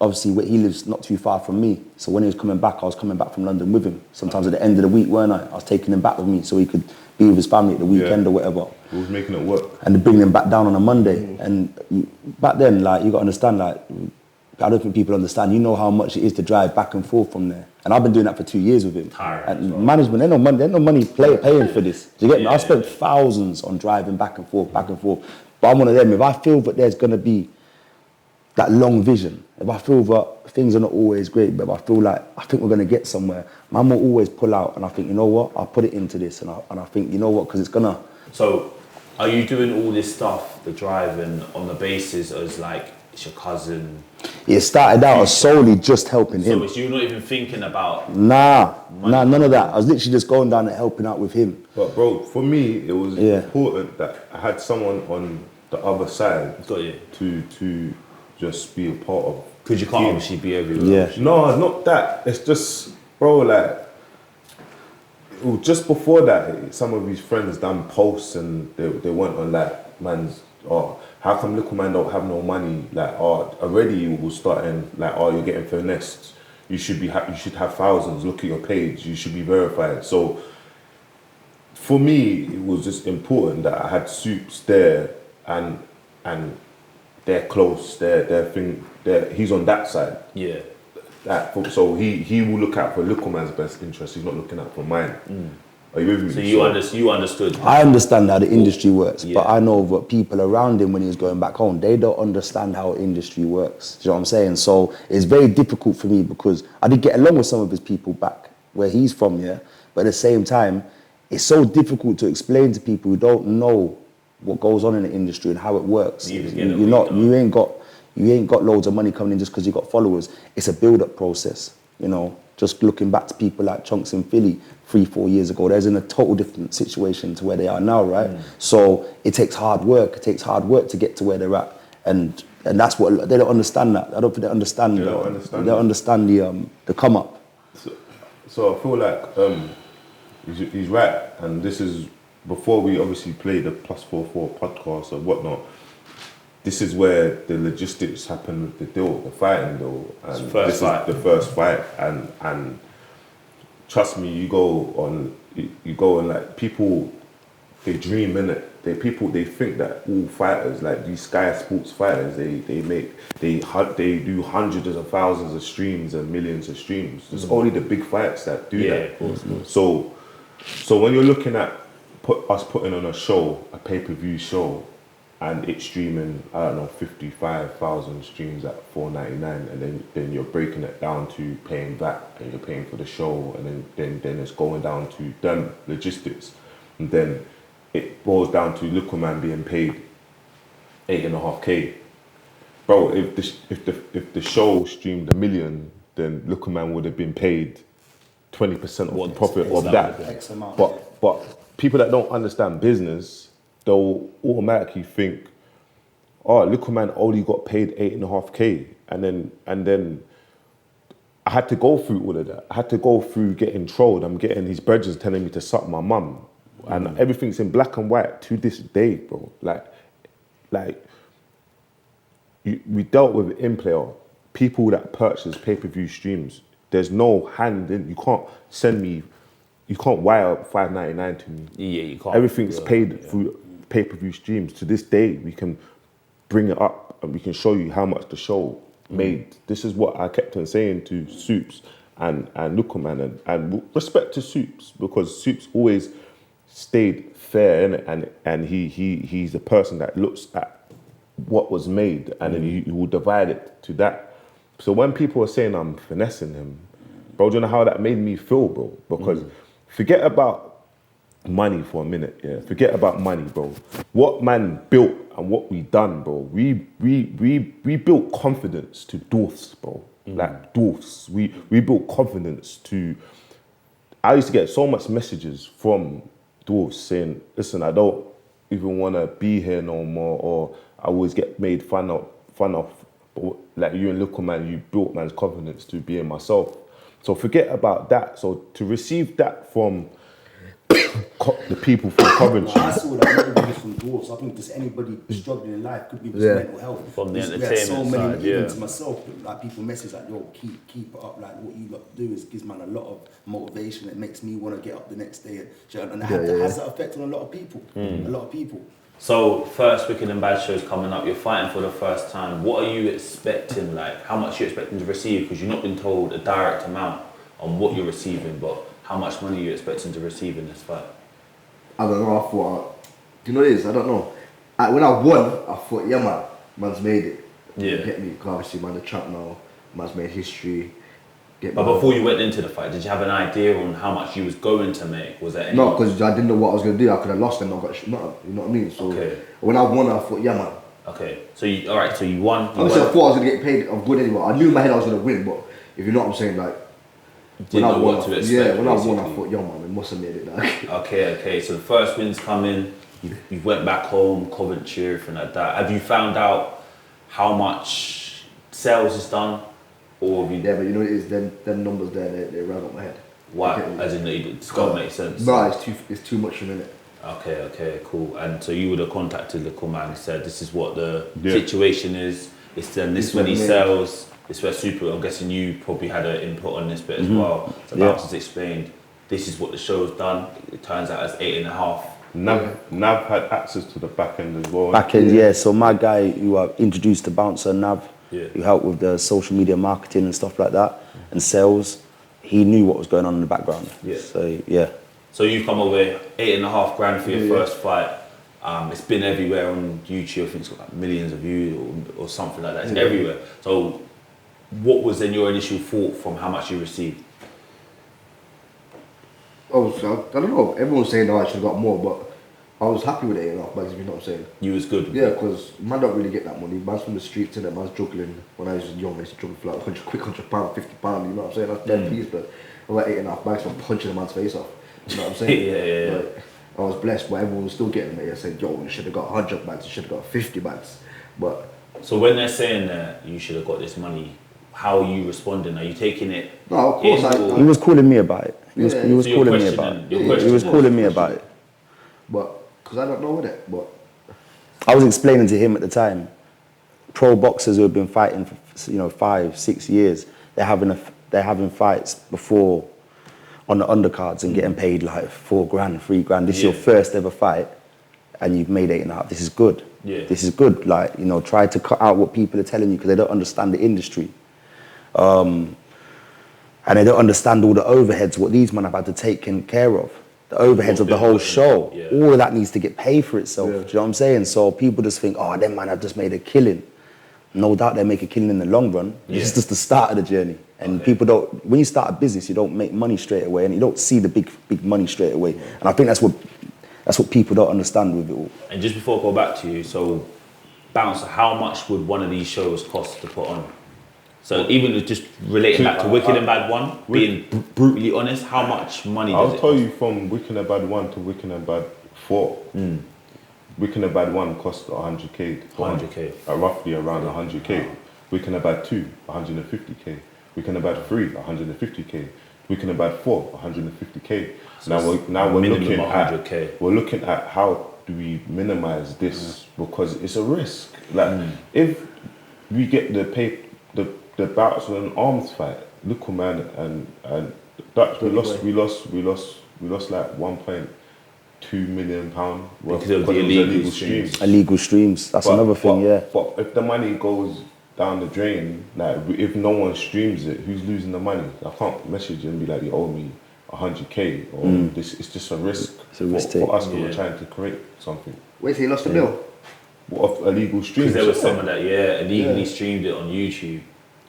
obviously he lives not too far from me, so when he was coming back, I was coming back from London with him. Sometimes at the end of the week, weren't I? I was taking him back with me so he could be with his family at the weekend or whatever. He was making it work. And bringing him back down on a Monday. And back then, like, you got to understand, like, I don't think people understand. You know how much it is to drive back and forth from there. And I've been doing that for 2 years with him. And management, there's no money paying for this. Do you get me? I spent thousands on driving back and forth. But I'm one of them. If I feel that there's going to be that long vision, if I feel that things are not always great, but if I feel like I think we're going to get somewhere, man will always pull out. And I think, you know what? I'll put it into this. And I think, you know what? Because it's going to... So are you doing all this stuff, the driving, on the basis as like, it's your cousin? It started out as solely just helping him. So you're not even thinking about... Nah, none of that. I was literally just going down and helping out with him. But bro, for me, it was important that I had someone on the other side to just be a part of. Because you can't obviously be everywhere. Yeah. No, not that. It's just, bro, like, just before that, some of his friends done posts and they went on like, man's, how come LikkleMan don't have no money? Like, already you was starting like, you're getting finessed. You should have thousands. Look at your page. You should be verified. So for me, it was just important that I had Soups there and they're close. He's on that side. Yeah. So he will look out for LikkleMan's best interest. He's not looking out for mine. Are you with me? So you understood. I understand how the industry works, but I know that people around him when he was going back home, they don't understand how industry works. Do you know what I'm saying? So it's very difficult for me because I did get along with some of his people back where he's from, yeah. But at the same time, it's so difficult to explain to people who don't know what goes on in the industry and how it works. You ain't got loads of money coming in just because you got followers. It's a build-up process, you know. Just looking back to people like Chunks in Philly 3-4 years ago, they're in a total different situation to where they are now, right? So it takes hard work. It takes hard work to get to where they're at, and that's what they don't understand. That I don't think they understand. They don't understand the come up. So I feel like he's right, and this is before we obviously play the +44 podcast or whatnot. This is where the logistics happen with the deal, the fighting deal. And this is the first fight. And trust me, you go on like people, they dream in it. They think that all fighters, like these Sky Sports fighters, they do hundreds of thousands of streams and millions of streams. It's only the big fights that do that. Of course. So when you're looking at us putting on a show, a pay-per-view show, and it's streaming, I don't know, 55,000 streams at $4.99, and then you're breaking it down to paying that, and you're paying for the show, and then it's going down to them logistics, and then it boils down to LikkleMan being paid $8.5K. Bro, if the show streamed 1 million, then LikkleMan would have been paid 20% of the profit of that. X amount. But people that don't understand business, they'll automatically think, LikkleMan only got paid $8.5K, and then I had to go through all of that. I had to go through getting trolled. I'm getting his brothers telling me to suck my mum, and everything's in black and white to this day, bro. We dealt with in-player people that purchase pay-per-view streams. There's no hand in. You can't send me. You can't wire $5.99 to me. Yeah, you can't. Everything's paid through pay-per-view streams. To this day, we can bring it up and we can show you how much the show made. This is what I kept on saying to Soups and LikkleMan, and respect to Soups, because Soups always stayed fair, innit? And he's the person that looks at what was made, and then he will divide it to that. So when people are saying I'm finessing him, Bro, do you know how that made me feel, bro? Because forget about money for a minute, yeah. Forget about money, bro. What man built and what we done, bro. We built confidence to dwarfs, bro. Like dwarfs. We built confidence to. I used to get so much messages from dwarfs saying, "Listen, I don't even want to be here no more," or I always get made fun of. But like you and LikkleMan, you built man's confidence to being myself. So forget about that. So to receive that from the people from Coventry. I saw that not even just from dwarfs. I think just anybody struggling in life could be with mental health. From the We had entertainment so many, side, even to myself, like people message like, "Yo, keep it up." Like what you lot do gives man a lot of motivation. It makes me want to get up the next day, and it has that effect on a lot of people. A lot of people. So, first Wicked and Bad show's coming up. You're fighting for the first time. What are you expecting? Like, how much are you expecting to receive? Because you've not been told a direct amount on what you're receiving, but how much money are you expecting to receive in this fight? I don't know. I thought, do you know what it is? I don't know. When I won, I thought, yeah, man, man's made it. Yeah. Get me? Because obviously, man, the champ now, man's made history. But before you went into the fight, did you have an idea on how much you was going to make? Was there any? No, because I didn't know what I was going to do. I could have lost and not got nothing. You know what I mean? So when I won, I thought, yeah, man. Okay. So you won. Obviously, I thought I was going to get paid of good anyway. I knew in my head I was going to win, but if you know what I'm saying, like. Didn't know what to expect. Yeah, when I won, I thought, yo, man, I must have made it. Like. Okay. So the first win's coming. You went back home, Coventry, everything like that. Have you found out how much sales is done? Or have you... Yeah, but you know what it is, them numbers there, they rang up my head. Why? As in, it's got to make sense. No, it's too much for a minute. Okay, cool. And so you would have contacted LikkleMan and said, this is what the situation is. It's then this many sales. It's where I'm guessing you probably had an input on this bit as well. So Bouncer's explained, this is what the show's done. It turns out it's 8.5. Nav had access to the back end as well. Back end, yeah. So my guy who I introduced to Bouncer, Nav, who helped with the social media marketing and stuff like that, and sales, he knew what was going on in the background. Yeah. So, yeah. So you've come away 8.5 grand for your first fight. It's been everywhere on YouTube. I think it's got like millions of views or something like that. It's everywhere. So what was then your initial thought from how much you received? I don't know. Everyone's saying, I should have got more, but I was happy with 8.5 bags, if you know what I'm saying. You was good with it? Because man don't really get that money. Man's from the streets, and man's juggling. When I was young, I used to juggle for like £100, £50, you know what I'm saying? That's dead piece, but I got 8.5 bags for punching a man's face off. You know what I'm saying? Yeah. Like, I was blessed, but everyone was still getting me. I said, yo, you should have got 100 bags, you should have got 50 bags. But so when they're saying that you should have got this money, how are you responding? Are you taking it? No, of course. He was calling me about it. He was calling me about it. He was calling me about it. But because I don't know with it. But I was explaining to him at the time, pro boxers who have been fighting for 5-6 years, they're having fights before on the undercards and getting paid like £4 grand, £3 grand. This is your first ever fight, and you've made 8.5. This is good. Yeah. This is good. Like, try to cut out what people are telling you because they don't understand the industry. And they don't understand all the overheads, what these men have had to take care of. The overheads of the whole show. Yeah. All of that needs to get paid for itself. Do you know what I'm saying? So people just think, oh, them man have just made a killing. No doubt they make a killing in the long run. This is just the start of the journey. And people don't, when you start a business, you don't make money straight away and you don't see the big money straight away. And I think that's what people don't understand with it all. And just before I go back to you, so Bouncer, how much would one of these shows cost to put on? So even just relating back to Wicked and Bad 1, being brutally honest, how much money does it cost? I'll tell you from Wicked and Bad 1 to Wicked and Bad 4. Wicked and Bad 1 cost 100k. 100k. Roughly around 100k. Wicked and Bad 2, 150k. Wicked and Bad 3, 150k. Wicked and Bad 4, 150k. Now we're looking at how do we minimize this because it's a risk. Like if we get the Bouncer and Arms fight, LikkleMan and Dutch, we lost like £1.2 million worth because of the illegal streams. Illegal streams. That's another thing, But if the money goes down the drain, like if no one streams it, who's losing the money? I can't message you and be like, you owe me 100k or this. It's just a risk. It's a risk for us. We're trying to create something. Wait till he lost the bill. What of illegal streams? Because there was someone that illegally streamed it on YouTube.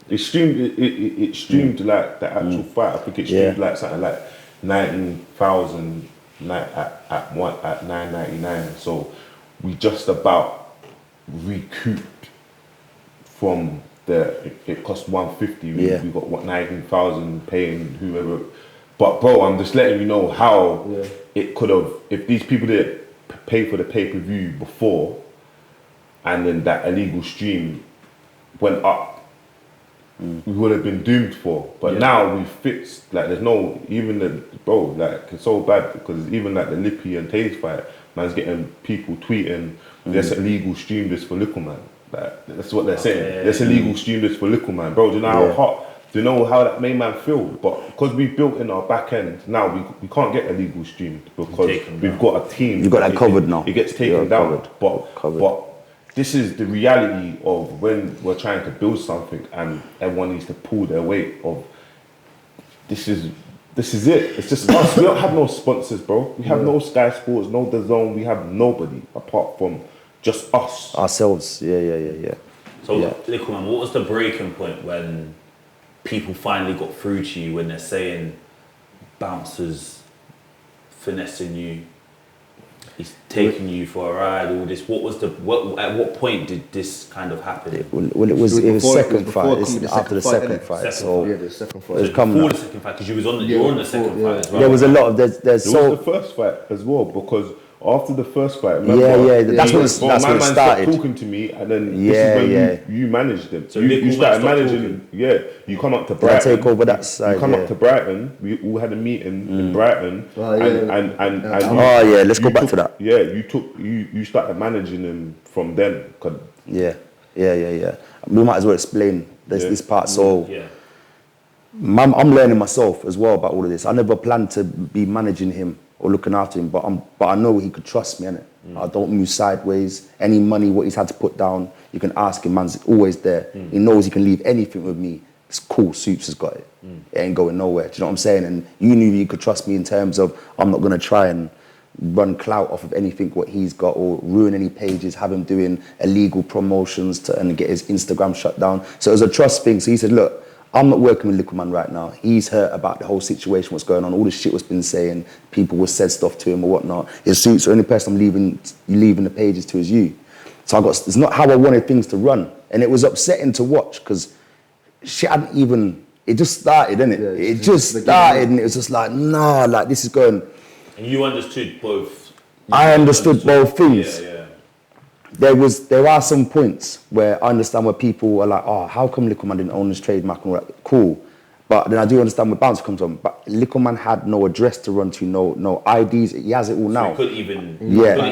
It streamed. It streamed like the actual fight. I think it streamed like something like 19,000 at 9.99. So we just about recouped from it cost 150. We got what 19,000 paying whoever. But bro, I'm just letting you know how it could have, if these people didn't pay for the pay-per-view before, and then that illegal stream went up, we would have been doomed for. But now we fixed, like there's no, even the, bro, like it's so bad because even like the Lippy and Taze fight, man's getting people tweeting, there's illegal stream this for LikkleMan. Like, that's what they're saying. There's illegal stream this for LikkleMan. Bro, do you know how hot, do you know how that made man feel? But because we built in our back end, now we can't get illegal streamed because we've got a team. You've got that covered now. It gets taken down. But this is the reality of when we're trying to build something and everyone needs to pull their weight of this is it. It's just us. We don't have no sponsors, bro. We have no Sky Sports, no DAZN. We have nobody apart from just us. Ourselves. Yeah. So, LikkleMan, what was the breaking point when people finally got through to you when they're saying Bouncer's finessing you, he's taking you for a ride, all this? What was at what point did this kind of happen? Well, it was second fight. After the second fight. So the second fight. So before the second fight, because you were on the second fight as well. there was a lot of there's It so was the first fight as well because after the first fight, that's when it started. Stopped talking to me, and then this is when you managed them. So you started managing. Talking. Yeah, you come up to Brighton. Did I take over that side? You come up to Brighton. We all had a meeting in Brighton. Let's go back to that. Yeah, you started managing them from then. Yeah. We might as well explain this part. So. I'm learning myself as well about all of this. I never planned to be managing him or looking after him, but I know he could trust me, innit? I don't move sideways. Any money, what he's had to put down, you can ask him, man's always there. He knows he can leave anything with me. It's cool, Soups has got it. It ain't going nowhere, do you know what I'm saying? And you knew you could trust me in terms of I'm not gonna try and run clout off of anything what he's got or ruin any pages, have him doing illegal promotions and get his Instagram shut down. So it was a trust thing. So he said, look, I'm not working with LikkleMan right now. He's hurt about the whole situation, what's going on, all the shit was been saying, people were said stuff to him or whatnot. His Suits, the only person I'm leaving the pages to is you. So it's not how I wanted things to run. And it was upsetting to watch because shit hadn't even, it just started, innit? Yeah, it just started and it was just like, nah, like this is going. And you understood both? I understood both things. Yeah. There are some points where I understand where people are like, oh, how come LikkleMan didn't own his trademark and all that? Cool. But then I do understand where Bouncer comes from. But LikkleMan had no address to run to, no IDs. He has it all now. So he couldn't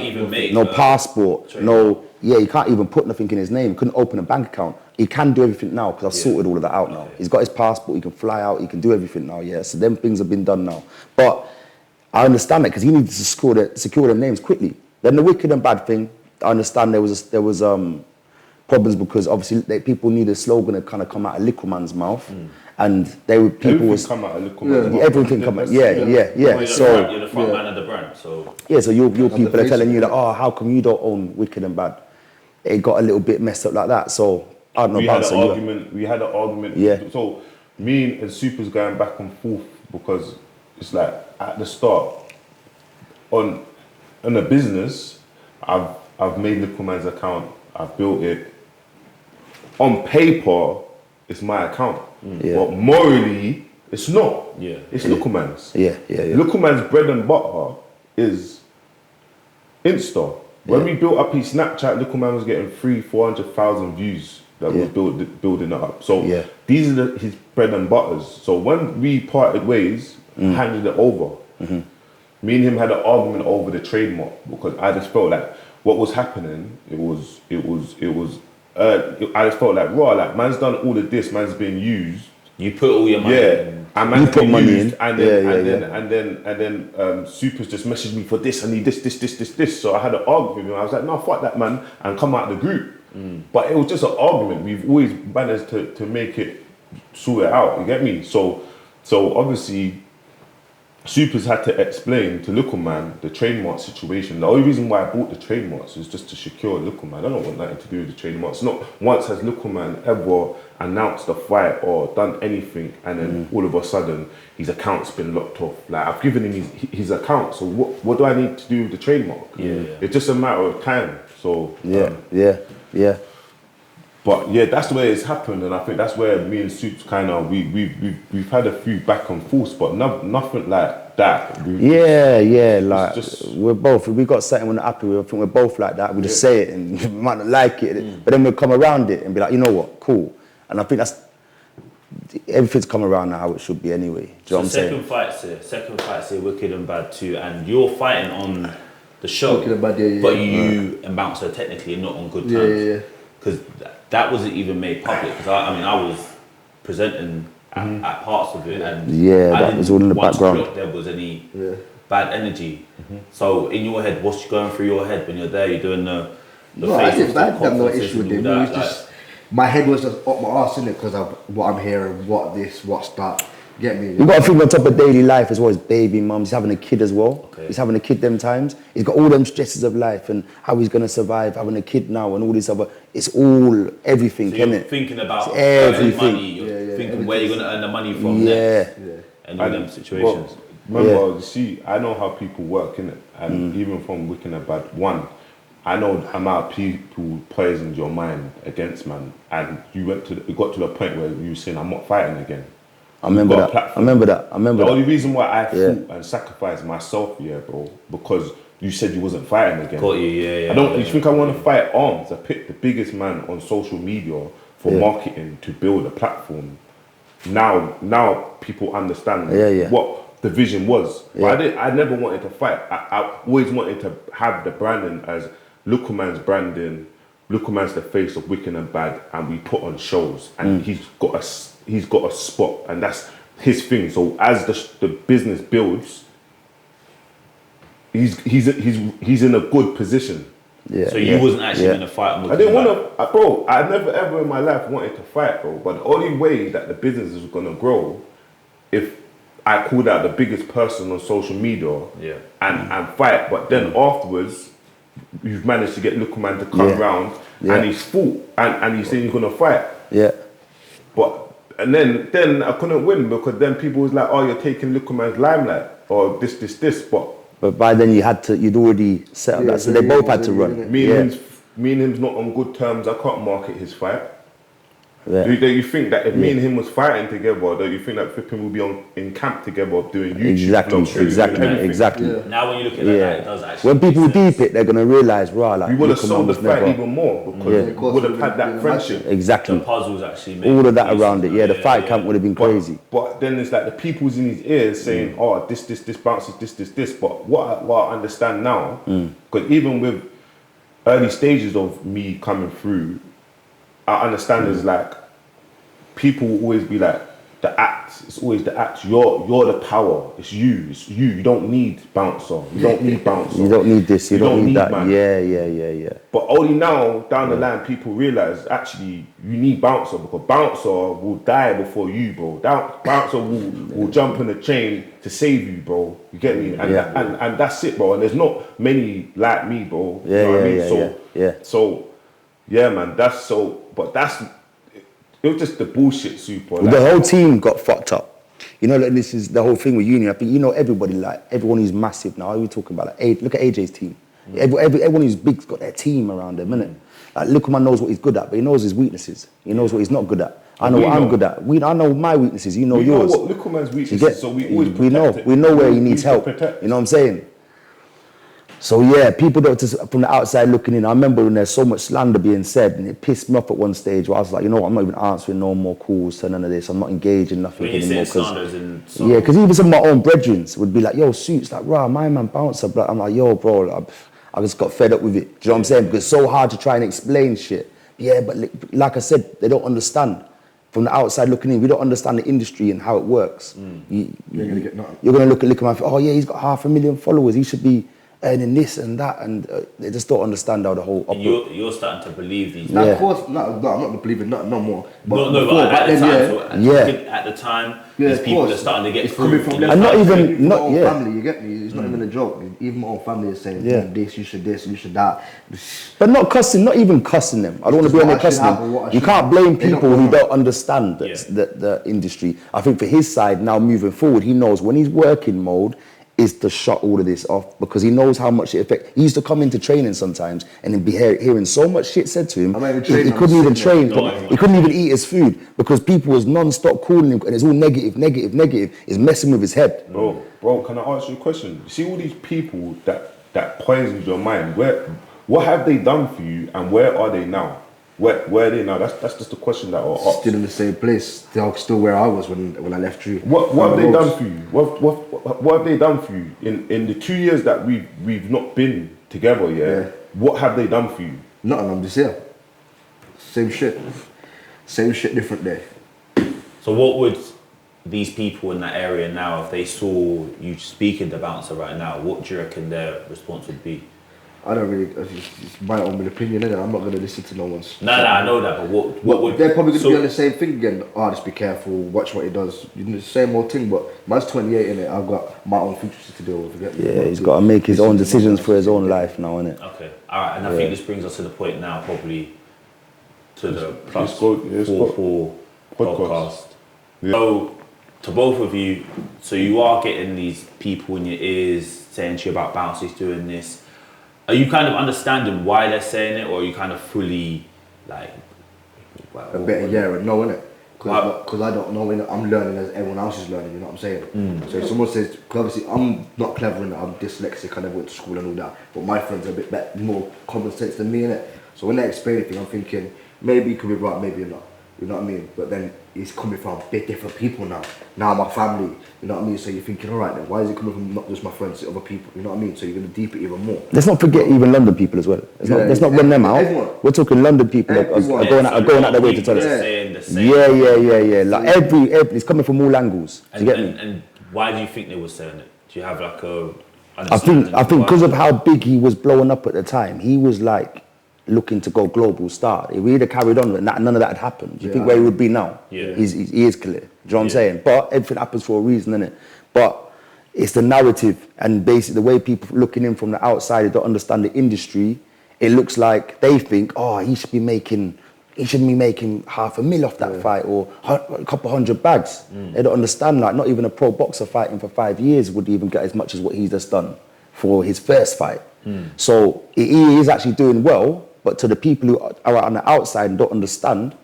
even make no passport. He can't even put nothing in his name. He couldn't open a bank account. He can do everything now because I've sorted all of that out now. He's got his passport. He can fly out. He can do everything now. Yeah. So them things have been done now. But I understand that because he needed to secure the names quickly. Then the wicked and bad thing. I understand there was problems because obviously people knew the slogan had kind of come out of LikkleMan's mouth, and people was come out of LikkleMan's mouth. Everything come out. Yeah. Well, So you're the front man of the brand, so so your people are telling you that, oh, how come you don't own Wicked and Bad? It got a little bit messed up like that. So I don't know. We had an argument. Yeah. So me and Super's going back and forth because it's like at the start on a business, I've made LikkleMan's account, I've built it. On paper, it's my account. But morally, it's not. It's LikkleMan's. Yeah. LikkleMan's bread and butter is Insta. When we built up his Snapchat, LikkleMan was getting 300,000-400,000 views that was building it up. So these are his bread and butters. So when we parted ways, handed it over, me and him had an argument over the trademark because I just felt like what was happening, I just felt like, raw, like man's done all of this, man's been used. You put all your money in. And man's put money in. And then Super's just messaged me for this, I need this. So I had an argument with him. I was like, no, fuck that, man, and come out of the group. But it was just an argument. We've always managed to make it, sort it out, you get me? So obviously, Super's had to explain to LikkleMan the trademark situation. The only reason why I bought the trademarks was just to secure LikkleMan. I don't want nothing to do with the trademarks. Not once has LikkleMan ever announced a fight or done anything, and then all of a sudden his account's been locked off. Like, I've given him his account, so what do I need to do with the trademark? It's just a matter of time. So yeah. But yeah, that's the way it's happened, and I think that's where me and Soups kind of we've had a few back and forth, but nothing like that. Like we got something we're not happy with. I think we're both like that. We just say it and we might not like it, but then we'll come around it and be like, you know what, cool. And I think everything's come around now how it should be anyway. Do you know what I'm saying? Second fight's here, Wicked and Bad too, and you're fighting on the show, Wicked and Bad, yeah. But you and Bouncer technically are not on good terms. Because that wasn't even made public. Because I was presenting at parts of it, and that was all in the background. Feel there was any bad energy. So in your head, what's going through your head when you're there? You're doing the no, I didn't have no issue with it. It was just my head was just up my arse in it because of what I'm hearing, what's that. Get me? You got to think on top of daily life as well as baby mum. He's having a kid as well. Okay. He's having a kid them times. He's got all them stresses of life and how he's gonna survive having a kid now and all this other. It's all everything, so isn't you're it? thinking about everything. Money. You're thinking where you're gonna earn the money from next. And all them situations. Well, remember, you see, I know how people work in it, and even from Wicked and Bad 1, I know the amount of people poisoned your mind against man, and you got to the point where you were saying, "I'm not fighting again." I remember that. The only reason why I fought and sacrificed myself, bro, because you said you wasn't fighting again. Got you, I don't. You think I want to fight arms? I picked the biggest man on social media for marketing to build a platform. Now people understand what the vision was. But I never wanted to fight. I always wanted to have the branding as LikkleMan's branding. LikkleMan's the face of Wicked and Bad, and we put on shows, and he's got a spot, and that's his thing. So as the business builds, he's in a good position. So you wasn't actually going to fight on. I didn't want to, bro. I never ever in my life wanted to fight, bro. But the only way that the business is gonna grow, if I called out the biggest person on social media, and fight. But then afterwards, you've managed to get LikkleMan to come round, and he's fought, and he's saying he's gonna fight. And then I couldn't win because then people was like, "Oh, you're taking LikkleMan's limelight," or this. But by then you'd already set up that, so they both had to run. Me and him's not on good terms. I can't market his fight. Do you think that if me and him was fighting together, do you think that flipping would be in camp together doing YouTube vlogs? Exactly. Now when you look at that, it does actually. When people deep it, they're gonna realise, like we would have sold the fight even more because we would have had that friendship. Exactly. The puzzles actually made all of that around it. The fight camp would have been crazy. But then it's like the people's in his ears saying, "Oh, this bounces, this." But what I understand now, because even with early stages of me coming through, I understand is like people will always be like the act. It's always the act. You're the power. It's you. You don't need Bouncer. You don't need Bouncer. You don't need this. You don't need that. Man. Yeah. But only now down the line people realize actually you need Bouncer because Bouncer will die before you, bro. Bouncer will jump on the chain to save you, bro. You get me? And that's it, bro. And there's not many like me, bro. You know what I mean? So yeah, man. It was just the bullshit super. Well, the whole team got fucked up. You know, like, this is the whole thing with Union. I think, everybody, like, everyone who's massive now, we're talking about, like, look at AJ's team. Everyone who's big's got their team around them, innit? Like, LikkleMan knows what he's good at, but he knows his weaknesses. He knows what he's not good at. I know what I'm good at. I know my weaknesses, you know yours. We know what LikkleMan's weaknesses, so we always protect it. We know where he needs help. You know what I'm saying? So people that just from the outside looking in, I remember when there's so much slander being said, and it pissed me off at one stage where I was like, you know what, I'm not even answering no more calls to none of this. I'm not engaging nothing anymore. Because even some of my own brethren would be like, yo, Suits, like, rah, my man Bouncer. But I'm like, yo, bro, I just got fed up with it. Do you know what I'm saying? Because it's so hard to try and explain shit. Yeah, but like I said, they don't understand. From the outside looking in, we don't understand the industry and how it works. You're going to look at LikkleMan and think, oh yeah, he's got 500,000 followers. He should be earning this and that, and they just don't understand how the whole. You're starting to believe these. Of course, no, I'm not believing no more. But at the time, these people are starting to get it's coming from left and not even family. You get me? It's not even a joke. Even my own family is saying, Yeah. this, you should that. But not cussing, not even cussing them. I don't want to be on there cussing them. You can't blame people who don't understand the industry. I think for his side now moving forward, he knows when he's working mode is to shut all of this off because he knows how much it affects. He used to come into training sometimes and then be hearing so much shit said to him. He couldn't even train. He couldn't even eat his food because people was non-stop calling him and it's all negative. It's messing with his head. Bro, can I ask you a question? You see all these people that poisons your mind. What have they done for you, and where are they now? Where are they now? That's just the question that I'll ask. Still in the same place. Still where I was when I left you. What have they done for you? What have they done for you in the 2 years that we've not been together? Yeah. What have they done for you? Nothing. I'm just here. Same shit, different day. So what would these people in that area now, if they saw you speaking to Bouncer right now, what do you reckon their response would be? I don't really. It's my own opinion, innit? I'm not gonna listen to no one's. No, I know that, but what would they're probably gonna be on the same thing again? Oh, just be careful. Watch what he does. You know, the same old thing. But man's 28 in it. I've got my own futures to deal with. Yeah, he's got to make his own decisions for his own life now, innit? Okay, all right, and I think this brings us to the point now, probably to the plus Let's go. 4 podcast. Yeah. So, to both of you, so you are getting these people in your ears saying to you about Bouncer's doing this. Are you kind of understanding why they're saying it, or are you kind of fully like? A better year and know, innit? Because I don't know, innit? I'm learning as everyone else is learning. You know what I'm saying? So if someone says, cause obviously I'm not clever in it. I'm dyslexic. I never went to school and all that. But my friends are a bit more common sense than me, innit? So when they explain anything, I'm thinking maybe it could be right, maybe not. You know what I mean? But then it's coming from a bit different people now. Now my family, you know what I mean? So you're thinking, all right then, why is it coming from not just my friends, other people? You know what I mean? So you're going to deep it even more. Let's not forget even London people as well. Let's not run them out. Everyone. We're talking London people are going out their way to tell us. Yeah. Like every it's coming from all angles. Do you get me? And why do you think they were saying it? Do you have like a? I think because of how big he was blowing up at the time, he was like looking to go global star. If we had carried on and none of that had happened, do you think where he would be now? Yeah. He is clear. Do you know what I'm saying? But everything happens for a reason, innit? But it's the narrative and basically the way people looking in from the outside, they don't understand the industry. It looks like they think, oh, he should be making $500,000 off that fight or a couple $100 bags. They don't understand that. Not even a pro boxer fighting for 5 years would even get as much as what he's just done for his first fight. So he is actually doing well. But to the people who are on the outside and don't understand,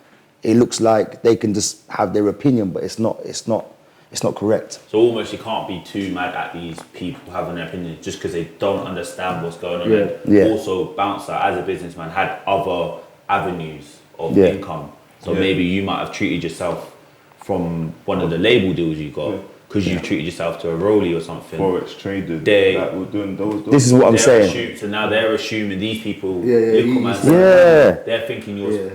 it looks like they can just have their opinion, but it's not correct. So almost you can't be too mad at these people having their opinion just because they don't understand what's going on. And also, Bouncer as a businessman had other avenues of income. So maybe you might have treated yourself from one of the label deals you got. Because you treated yourself to a rollie or something. Forex traded. That we're doing those. This is what I'm saying. So now they're assuming these people, they're thinking yours.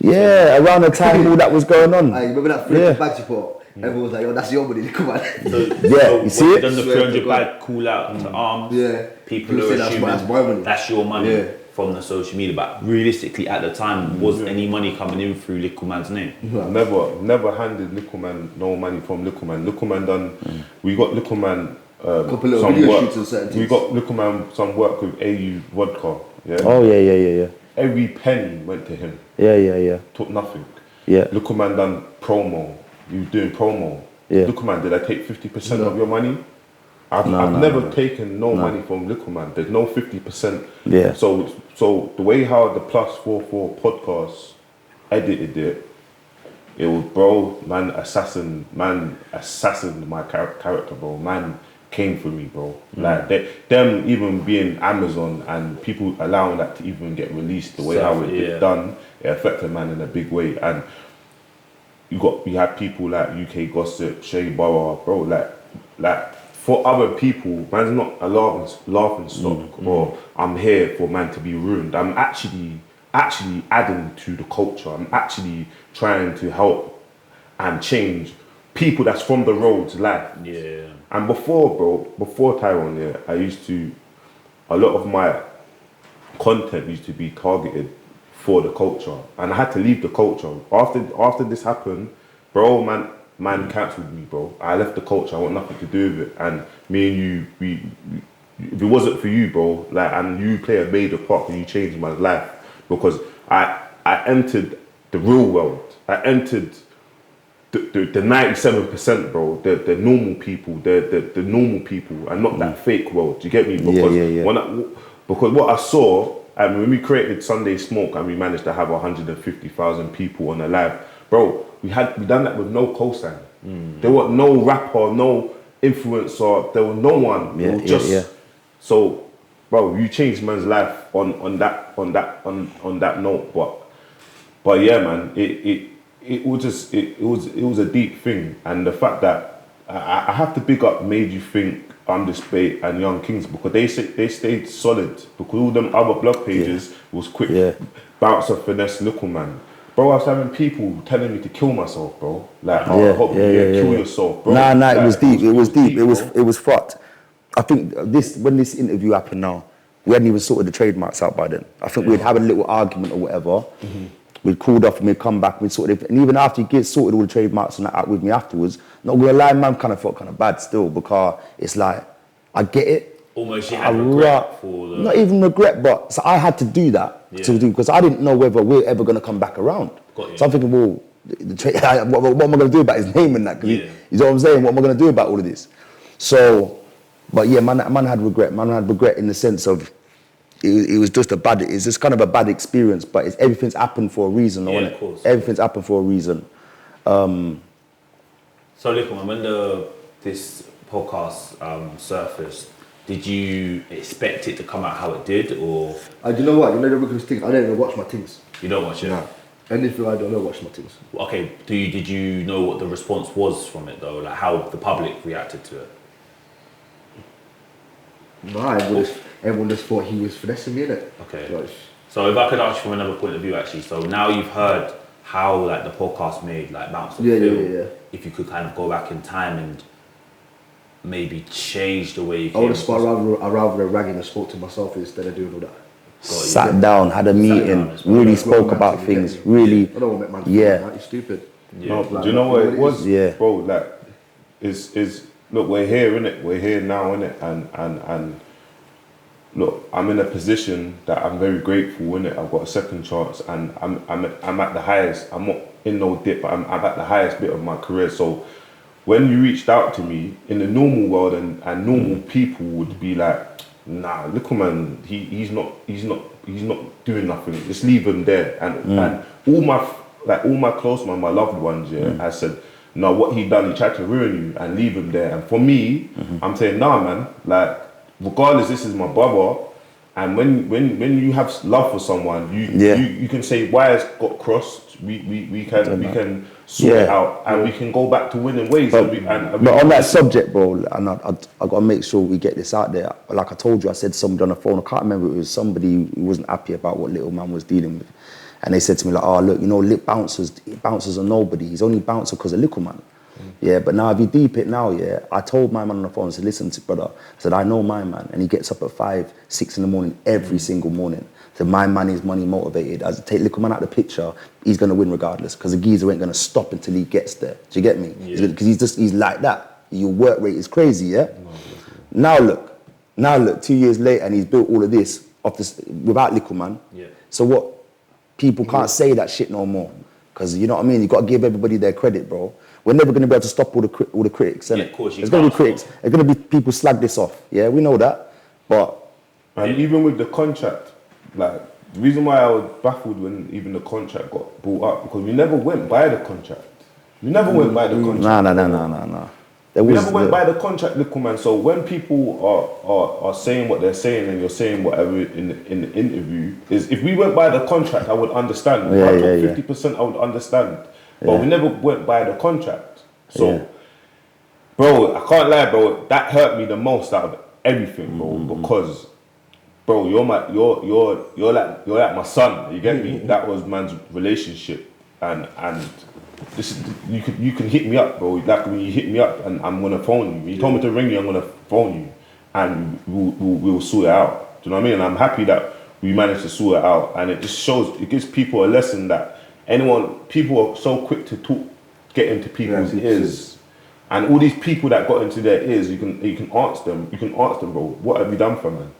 Yeah, around the time all that was going on. I remember that 300 bags you put. Everyone was like, "Yo, that's your money, LikkleMan." So you see it? Done the 300 bag call out to arms. People are assuming that's your money from the social media. But realistically, at the time, was any money coming in through LikkleMan's name? Never handed LikkleMan no money from LikkleMan. LikkleMan done. We got LikkleMan couple of some video work. shoots and certain We things. got LikkleMan some work with AU Vodka. Yeah. Oh yeah. Every penny went to him. Yeah. Took nothing. Yeah. LikkleMan done promo. You was doing promo. Yeah. LikkleMan, did I take 50% of your money? I've never taken no money from LikkleMan. There's no 50%. Yeah. So the way how the Plus 44 podcast edited it, it was man assassin my character, bro. Man came for me, bro. Like them even being Amazon and people allowing that to even get released the way how it get done, it affected man in a big way. And you had people like UK Gossip, Shay Borough, bro, like for other people, man's not a laughing stock or I'm here for man to be ruined. I'm actually adding to the culture. I'm actually trying to help and change people that's from the road's life. Yeah. And before Tyrone, a lot of my content used to be targeted for the culture, and I had to leave the culture after this happened, bro. Man cancelled me, bro. I left the culture. I want nothing to do with it. And me and you, if it wasn't for you, bro, like, and you play a major part and you changed my life, because I entered the real world. I entered the 97%, bro, the normal people, the normal people, and not that fake world. Do you get me? Because because what I saw, and when we created Sunday Smoke and we managed to have 150,000 people on the live, bro, we done that with no cosign. There was no rapper, no influencer, there was no one. So, bro, you changed man's life on that note. But yeah, man, it was a deep thing, and the fact that I have to big up Made You Think, This Bait and Young Kings, because they stayed solid, because all them other blog pages was quick. Bouncer Finesse LikkleMan. Bro, I was having people telling me to kill myself, bro. Like, kill yourself, bro. Nah, like, it was deep. It was deep. bro. It was fucked. I think when this interview happened now, we hadn't even sorted the trademarks out by then. I think we'd have a little argument or whatever. We'd called off and we'd come back and we'd sorted it. And even after you get sorted all the trademarks and that out with me afterwards, not gonna lie, man, kind of felt kind of bad still, because it's like, I get it. Almost you had regret for the... Not even regret, but so I had to do that to do, because I didn't know whether we're ever gonna come back around. So I'm thinking, well, what am I gonna do about his name and that? You know what I'm saying? What am I gonna do about all of this? So, but yeah, man had regret. Man had regret in the sense of, it was just it's just kind of a bad experience, but everything's happened for a reason, yeah, of course. Everything's happened for a reason. So, LikkleMan, when this podcast surfaced, did you expect it to come out how it did, or? You know what? You know the biggest thing. I don't even watch my things. You don't watch it? Nah. Anything I don't know, watch my things. Okay. Did you know what the response was from it though? Like how the public reacted to it? No, everyone just thought he was finessing me, innit? Okay. Like, so if I could ask you from another point of view, actually. So now you've heard how like the podcast made like Bouncer feel. If you could kind of go back in time and maybe change the way you I would have rather ragging and spoke to myself instead of doing all that. Sat down, had a meeting, really spoke about things, really. I don't want to make man feel like that, you're stupid. No, do you know what it was? Bro, like, look, we're here, innit? We're here now, innit? And look, I'm in a position that I'm very grateful, innit? I've got a second chance, and I'm at the highest. I'm not in no dip, but I'm at the highest bit of my career. So when you reached out to me in the normal world, and normal people would be like, nah, LikkleMan, he's not doing nothing. Just leave him there. And all my close ones, my loved ones, I said, no, what he done, he tried to ruin you, and leave him there. And for me, I'm saying, nah, man, like, regardless, this is my brother. And when you have love for someone, you can say wires got crossed. We can sort it out, and we can go back to winning ways. But on that subject, bro, and I got to make sure we get this out there. Like I told you, I said to somebody on the phone, I can't remember, it was somebody who wasn't happy about what LikkleMan was dealing with. And they said to me, like, oh, look, you know, Bouncers are nobody. He's only Bouncer because of LikkleMan. Yeah, but now if you deep it now, I told my man on the phone, I said, listen, brother, I said, I know my man, and he gets up at 5, 6 in the morning every single morning. So my man is money motivated. As I take LikkleMan out of the picture, he's going to win regardless, because the geezer ain't going to stop until he gets there. Do you get me? Because he's like that. Your work rate is crazy, yeah? Now look, 2 years later, and he's built all of this off this without LikkleMan. So what? People can't say that shit no more, because you know what I mean. You got to give everybody their credit, bro. We're never going to be able to stop all the critics. Of course, there's going to be critics. There's going to be people slag this off. Yeah, we know that. But and even with the contract, like, the reason why I was baffled when even the contract got brought up, because we never went by the contract. We never went by the contract. No. We never went by the contract, LikkleMan. So when people are saying what they're saying, and you're saying whatever in the interview, is if we went by the contract, I would understand. 50% I would understand. But we never went by the contract. So, bro, I can't lie, bro. That hurt me the most out of everything, bro. Because, bro, you're like my son. You get me? That was man's relationship, and this is, you can hit me up, bro. Like when you hit me up, and I'm gonna phone you. When you told me to ring you, I'm gonna phone you, and we'll sort it out. Do you know what I mean? And I'm happy that we managed to sort it out, and it just shows, it gives people a lesson that people are so quick to get into people's ears, And all these people that got into their ears, you can ask them, bro, what have you done for man?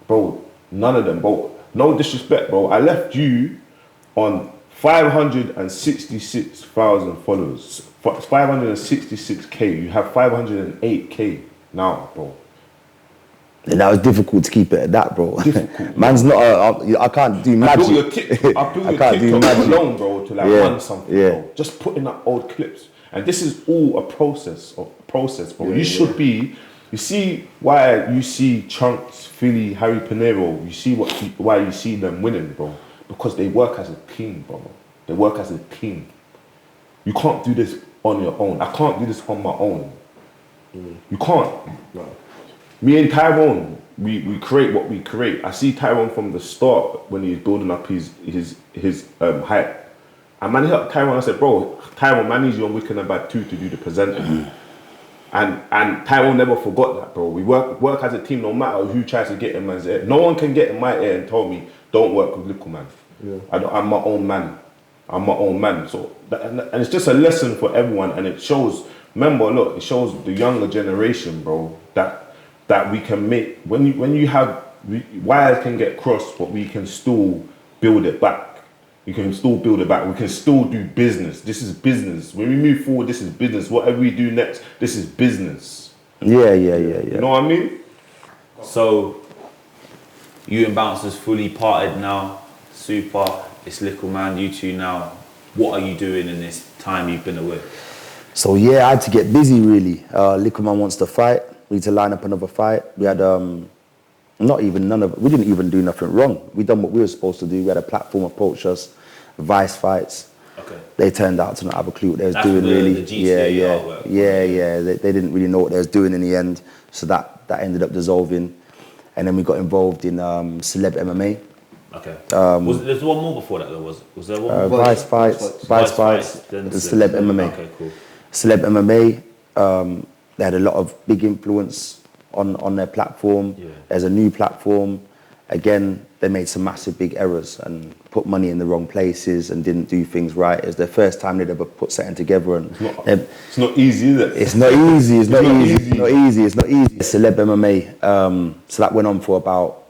Bro, none of them, bro. No disrespect, bro. I left you on 566,000 followers. 566K. You have 508K now, bro. And that was difficult to keep it at that, bro. Man's not. I can't do magic. I built your TikTok alone, bro, to like run something, bro. Just putting up old clips, and this is all a process, bro. You should be. You see why you see Chunks, Philly, Harry Pinero. You see why you see them winning, bro. Because they work as a team, bro. They work as a team. You can't do this on your own. I can't do this on my own. You can't. No. Me and Tyrone, we create what we create. I see Tyrone from the start when he's building up his hype. And man, hit up Tyrone. I said, bro, Tyrone, man needs you on wickednbad 2 to do the presenting. And Tyrone never forgot that, bro. We work as a team, no matter who tries to get in man's ear. No one can get in my ear and tell me don't work with LikkleMan. Yeah. I'm my own man. So and it's just a lesson for everyone, and it shows. Remember, look, it shows the younger generation, bro, that we can make when you have wires can get crossed, but we can still build it back. We can still build it back. We can still do business. This is business. When we move forward, this is business. Whatever we do next, this is business. Yeah. You know what I mean? So you and Bouncer's fully parted now. Super. It's LikkleMan. You two now. What are you doing in this time you've been away? So yeah, I had to get busy really. LikkleMan wants to fight. We need to line up another fight. We had we didn't even do nothing wrong. We done what we were supposed to do. We had a platform approach us, Vice fights. Okay. They turned out to not have a clue what they was doing really. The GTA Yeah. They didn't really know what they was doing in the end. So that ended up dissolving. And then we got involved in Celeb MMA. Okay. There's one more before that though, was there one more? Vice fights, then the Celeb MMA. Okay, cool. Celeb MMA, they had a lot of big influence on their platform. Yeah. There's a new platform. Again, they made some massive big errors and put money in the wrong places and didn't do things right. It was their first time they'd ever put something together. And it's not easy, is it? It's not easy. It's not easy. Celeb MMA. So that went on for about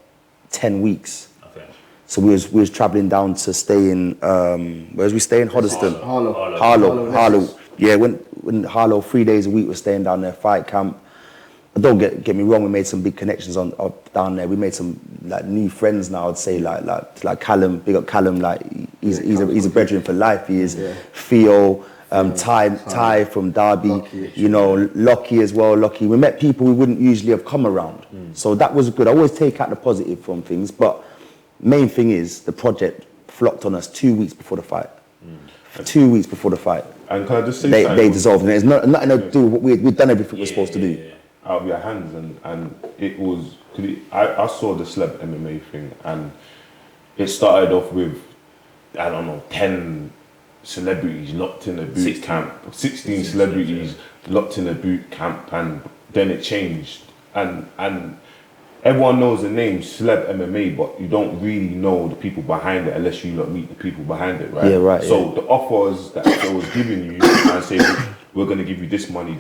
10 weeks. Okay. So we was traveling down to stay in, where was we staying? Hoddesdon. Harlow. Yeah, when Harlow 3 days a week was staying down there, fight camp. But don't get me wrong, we made some big connections down there. We made some like new friends now. I'd say like Callum, big up Callum. Like he's a brethren for life. He is. Yeah. Theo, Ty from Derby. Lockie, you know, Lockie as well. Lockie. We met people we wouldn't usually have come around. So that was good. I always take out the positive from things. But main thing is the project flopped on us 2 weeks before the fight. 2 weeks before the fight. And can I just say they dissolved. And it's nothing to do with what we'd done everything we're supposed to do. Yeah. Out of your hands, and it was. I saw the Celeb MMA thing, and it started off with 10 celebrities locked in a boot camp, 16 celebrities locked in a boot camp, and then it changed, and everyone knows the name Celeb MMA, but you don't really know the people behind it unless you meet the people behind it, right? Yeah, right. So the offers that they was giving you and say we're going to give you this money.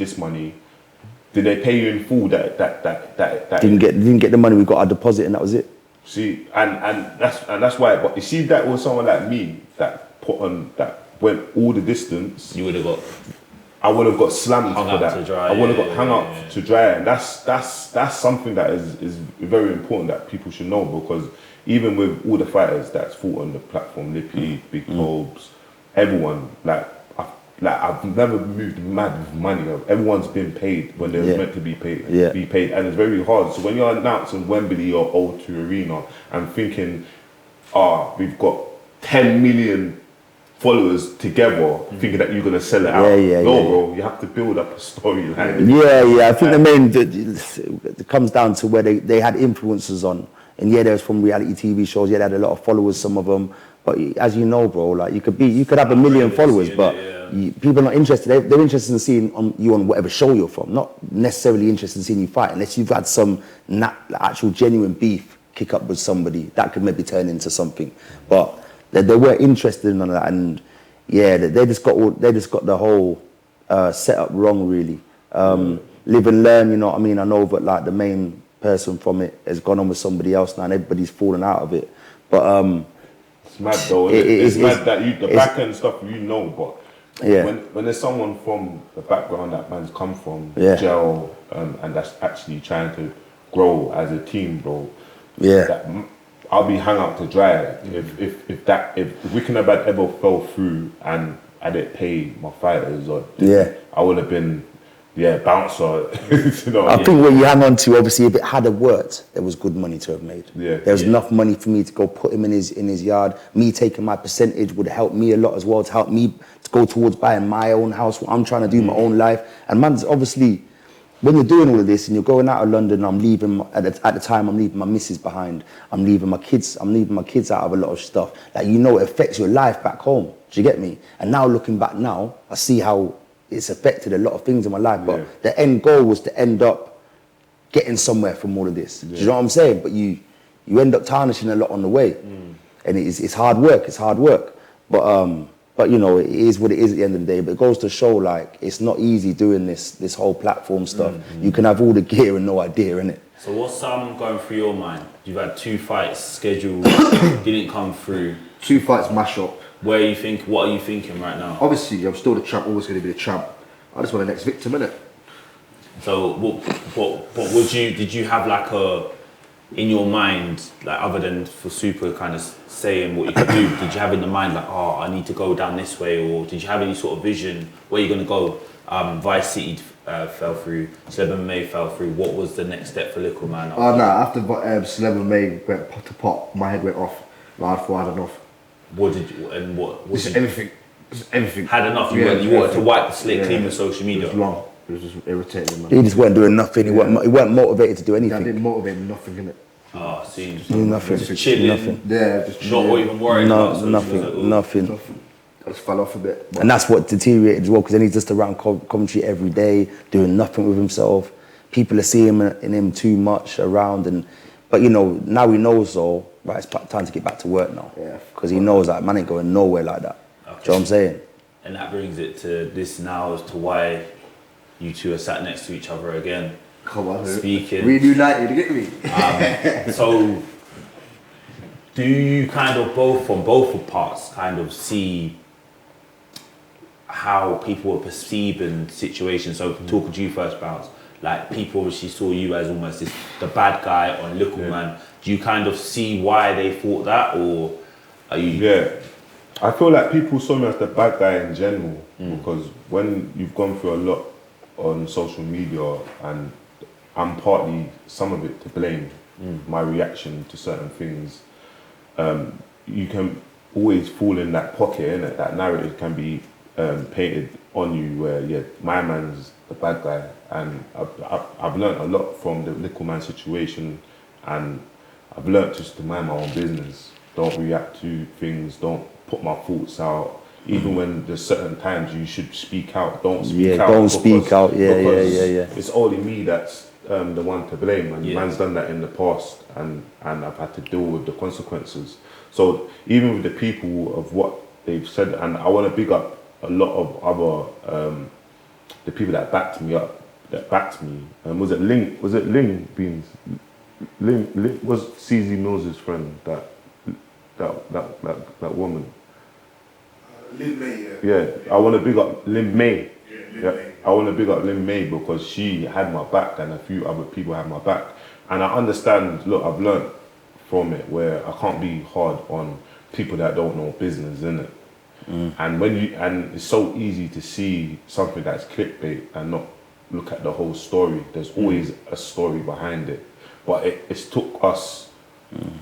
Did they pay you in full? That didn't get the money. We got our deposit and that was it. See, and that's why. But you see, that was someone like me that went all the distance. I would have got slammed for that. I would have got hung up to dry, and that's something that is very important that people should know, because even with all the fighters that's fought on the platform, Lippy, Big Tobes, everyone I've never moved mad with money. Everyone's been paid when they're meant to be paid. Be paid, and it's very hard. So when you're announcing Wembley or O2 Arena and thinking, we've got 10 million followers together, thinking that you're gonna sell it out. Bro, you have to build up a storyline. I think it comes down to where they had influencers on, and there was from reality TV shows. They had a lot of followers, some of them. But as you know, bro, like you could have 1 million followers, but people are not interested. They're interested in seeing you on whatever show you're from, not necessarily interested in seeing you fight, unless you've had some actual genuine beef kick up with somebody that could maybe turn into something. But they weren't interested in none of that, and they just got the whole setup wrong, really. Live and learn, you know what I mean? I know that like the main person from it has gone on with somebody else now and everybody's fallen out of it. But it's mad though, it's mad that the back end stuff but when there's someone from the background that man's come from, gel, and that's actually trying to grow as a team, bro. That, I'll be hung out to dry if wickednnbad ever fell through and I didn't pay my fighters or I would have been bouncer. You know, I think what you hang on to, obviously, if it had worked, there was good money to have made. There was enough money for me to go put him in his yard. Me taking my percentage would help me a lot as well, to help me to go towards buying my own house. What I'm trying to do, my own life. And man's obviously, when you're doing all of this and you're going out of London, I'm leaving at the time. I'm leaving my missus behind. I'm leaving my kids out of a lot of stuff. Like, you know, it affects your life back home. Do you get me? And now looking back now, I see how it's affected a lot of things in my life, but the end goal was to end up getting somewhere from all of this. Do you know what I'm saying? But you end up tarnishing a lot on the way, and it's hard work. It's hard work, but you know, it is what it is at the end of the day. But it goes to show, like, it's not easy doing this whole platform stuff. You can have all the gear and no idea, innit? So what's going through your mind? You've had 2 fights scheduled, didn't come through. 2 fights mash up. What are you thinking right now? Obviously, I'm still the champ, always going to be the champ. I just want the next victim, innit? So what did you have like in your mind, like other than for Super kind of saying what you could do, did you have in the mind like, oh, I need to go down this way, or did you have any sort of vision where you're going to go? Vice City fell through, Slevin May fell through. What was the next step for LikkleMan? Oh, no, after Slevin May went pot to pot, my head went off. Like, I thought I had enough. What did you, and what was everything. Everything. Had enough. You wanted to wipe the slate clean with social media. It was long. It was just irritating, man. He just weren't doing nothing. He weren't motivated to do anything. I didn't motivate nothing, innit? Oh, see. Nothing. Just chilling. Nothing. Yeah, just chilling. Not even worrying about social. Nothing. I just fell off a bit. And that's what deteriorated as well, because then he's just around commentary every day, doing nothing with himself. People are seeing in him too much around, but you know, now he knows though, right, it's time to get back to work now. Yeah. Because he knows that man ain't going nowhere like that. Okay. Do you know what I'm saying? And that brings it to this now as to why you two are sat next to each other again. Come on, speaking. Reunited, you get me? So, do you kind of from both parts kind of see how people are perceiving situations? So, talking to you first, Bounce, like people obviously saw you as almost the bad guy on LikkleMan. Do you kind of see why they thought that, or are you? Yeah. I feel like people saw me as the bad guy in general, because when you've gone through a lot on social media, and I'm partly some of it to blame, my reaction to certain things, you can always fall in that pocket, innit? That narrative can be painted on you where, my man's the bad guy. And I've learned a lot from the LikkleMan situation, and I've learned just to mind my own business. Don't react to things, don't put my thoughts out. Even when there's certain times you should speak out, don't speak out. Don't speak out. Yeah. It's only me that's the one to blame, and man's done that in the past, and I've had to deal with the consequences. So even with the people of what they've said, and I want to big up a lot of other the people that backed me up, was it Ling Beans? Ling was CZ Mills's friend, that woman. Lin May, yeah. I want to big up Lin May. I want to big up Lin May because she had my back and a few other people had my back. And I understand, look, I've learned from it where I can't be hard on people that don't know business, innit? And it's so easy to see something that's clickbait and not look at the whole story. There's always a story behind it. But it's took us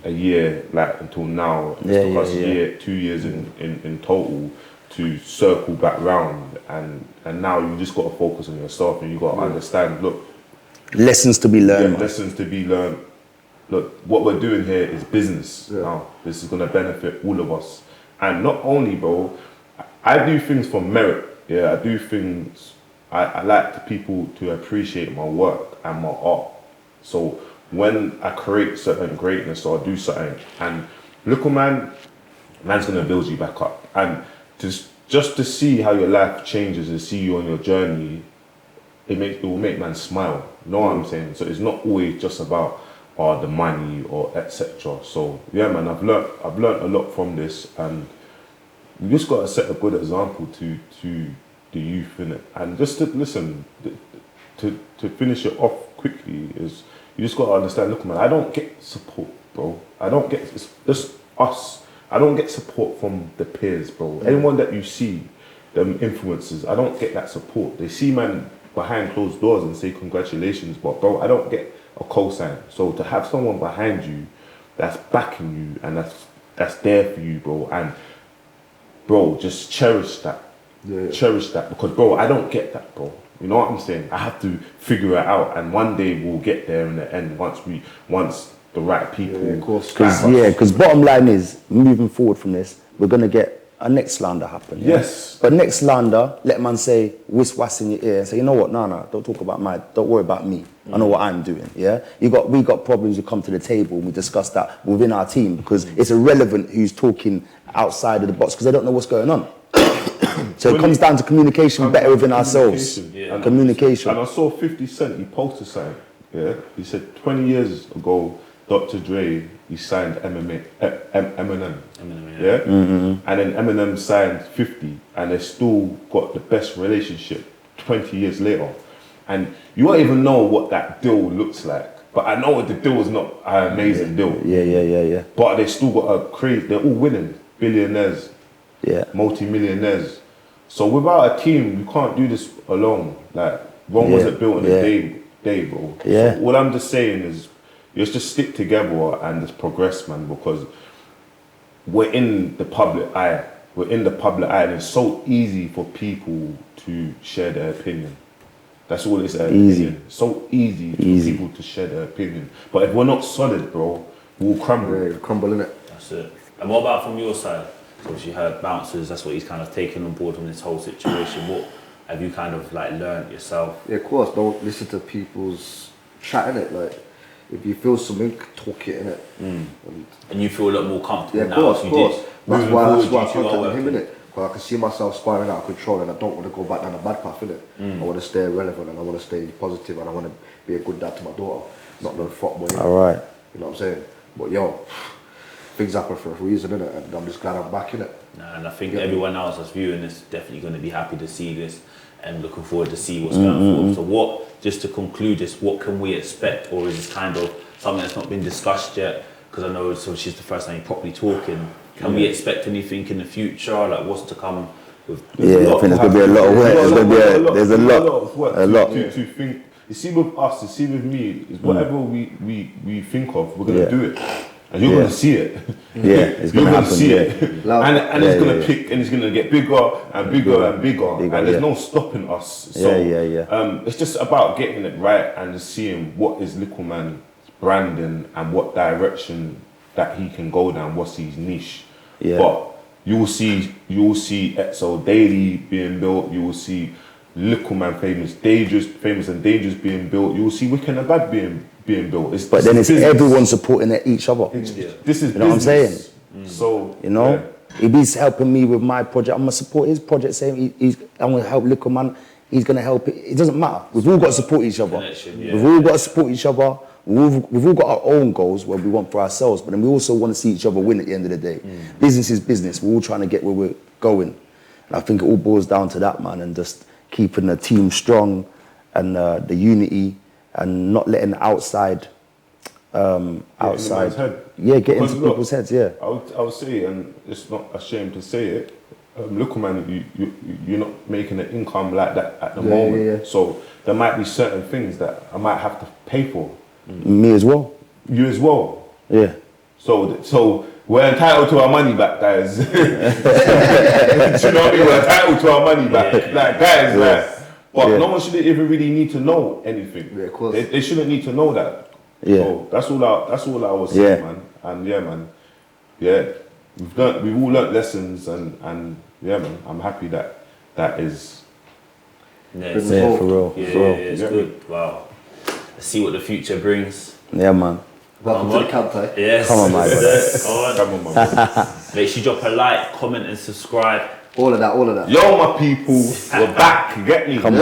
a year, like until now, it took us a year, 2 years in total to circle back round, and now you just got to focus on yourself, and you got to understand, look, lessons to be learned. Lessons to be learned. Look, what we're doing here is business now. This is going to benefit all of us. And not only, bro, I do things for merit. I do things, I like people to appreciate my work and my art. So when I create certain greatness or do something, and LikkleMan, man's going to build you back up. And just to see how your life changes and see you on your journey, it will make man smile. You know what I'm saying? So it's not always just about the money or etc. So yeah, man, I've learned a lot from this, and you just got to set a good example to the youth in it. And just to listen, to finish it off quickly is you just got to understand. Look, man, I don't get support, bro. It's just us. I don't get support from the peers, bro. Anyone that you see, them influencers, I don't get that support. They see man behind closed doors and say congratulations, but bro, I don't get a cosign. So to have someone behind you that's backing you and that's there for you, bro, and bro, just cherish that. Yeah. Cherish that, because bro, I don't get that, bro. You know what I'm saying? I have to figure it out, and one day we'll get there in the end once the right people. Yeah, of course. Because bottom line is, moving forward from this, we're gonna get a next slander happen. Yeah? Yes. But next slander, let man say whisk in your ear and say, you know what? No, don't talk about don't worry about me. I know what I'm doing. Yeah. We got problems. We come to the table and we discuss that within our team, because it's irrelevant who's talking outside of the box, because they don't know what's going on. So it comes down to communication better within ourselves. Yeah. Communication. And I saw 50 Cent, he posted something. Yeah. He said 20 years ago, Dr. Dre, he signed Eminem. Yeah. Mm-hmm. And then Eminem signed 50, and they still got the best relationship 20 years later. And you won't even know what that deal looks like. But I know the deal was not an amazing deal. Yeah. But they still got a crazy, they're all winning. Billionaires. Yeah. Multi-millionaires. So without a team, you can't do this alone. Like, Rome wasn't built in a day, bro. Yeah. So what I'm just saying is, let's just stick together and just progress, man, because we're in the public eye. And it's so easy for people to share their opinion. That's all it's opinion. So easy for people to share their opinion. But if we're not solid, bro, we'll crumble. Yeah, crumble, innit? That's it. And what about from your side? So you heard Bouncers, that's what he's kind of taken on board from this whole situation. What have you kind of like learned yourself? Yeah, of course. Don't listen to people's chat, innit? Like, if you feel something, talk it, innit? And you feel a lot more comfortable now. Of course. That's why I contacted him, innit? Because I can see myself spiraling out of control, and I don't want to go back down a bad path, innit? I want to stay relevant, and I want to stay positive, and I want to be a good dad to my daughter, not no fuckboy. All right. You know what I'm saying? But yo, things happen for a reason, innit? And I'm just glad I'm back, innit? Nah, and I think everyone else that's viewing this definitely going to be happy to see this and looking forward to see what's going forward. So what, just to conclude this, what can we expect, or is this kind of something that's not been discussed yet? Because I know so she's the first time you're properly talking. Can we expect anything in the future? Like what's to come? I think there's going to be a lot of work. There's a lot. To think. You see with us, you see with me, is whatever we think of, we're going to do it. And you're going to see it. Yeah, it's going to happen. See it. And it's going to pick, and it's going to get bigger and bigger and bigger. And there's no stopping us. So, it's just about getting it right and just seeing what is LikkleMan's branding and what direction that he can go down, what's his niche. Yeah. But you will see Exo Daily being built, you will see LikkleMan famous and dangerous being built, you will see wickednbad being built. It's everyone supporting each other. This is you know what I'm saying? So if he's helping me with my project, I'm gonna support his project. Saying I'm gonna help LikkleMan, he's gonna help it. It doesn't matter. We've all got to support each other. We've all got to support each other. We've all got our own goals, what we want for ourselves, but then we also want to see each other win at the end of the day. Business is business. We're all trying to get where we're going. And I think it all boils down to that, man, and just keeping the team strong and the unity and not letting outside get into people's heads, I would say, and it's not a shame to say it, LikkleMan, you're not making an income like that at the moment. Yeah. So there might be certain things that I might have to pay for. Me as well. You as well. Yeah. So we're entitled to our money back, guys. Do you know what I mean? We're entitled to our money back, like guys. But no one should even really need to know anything. Yeah, of course. They shouldn't need to know that. Yeah. So that's all I was saying, man. And man. We've all learnt lessons, and man, I'm happy that is. Yeah, for real. It's good. Wow. Let's see what the future brings. Yeah, man. Welcome to the camp, Yes. Come on, my brother. Come on, my brother. Make sure you drop a like, comment, and subscribe. All of that. Yo, my people, we're back. Get me. Come on.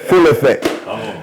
Full effect. Come on.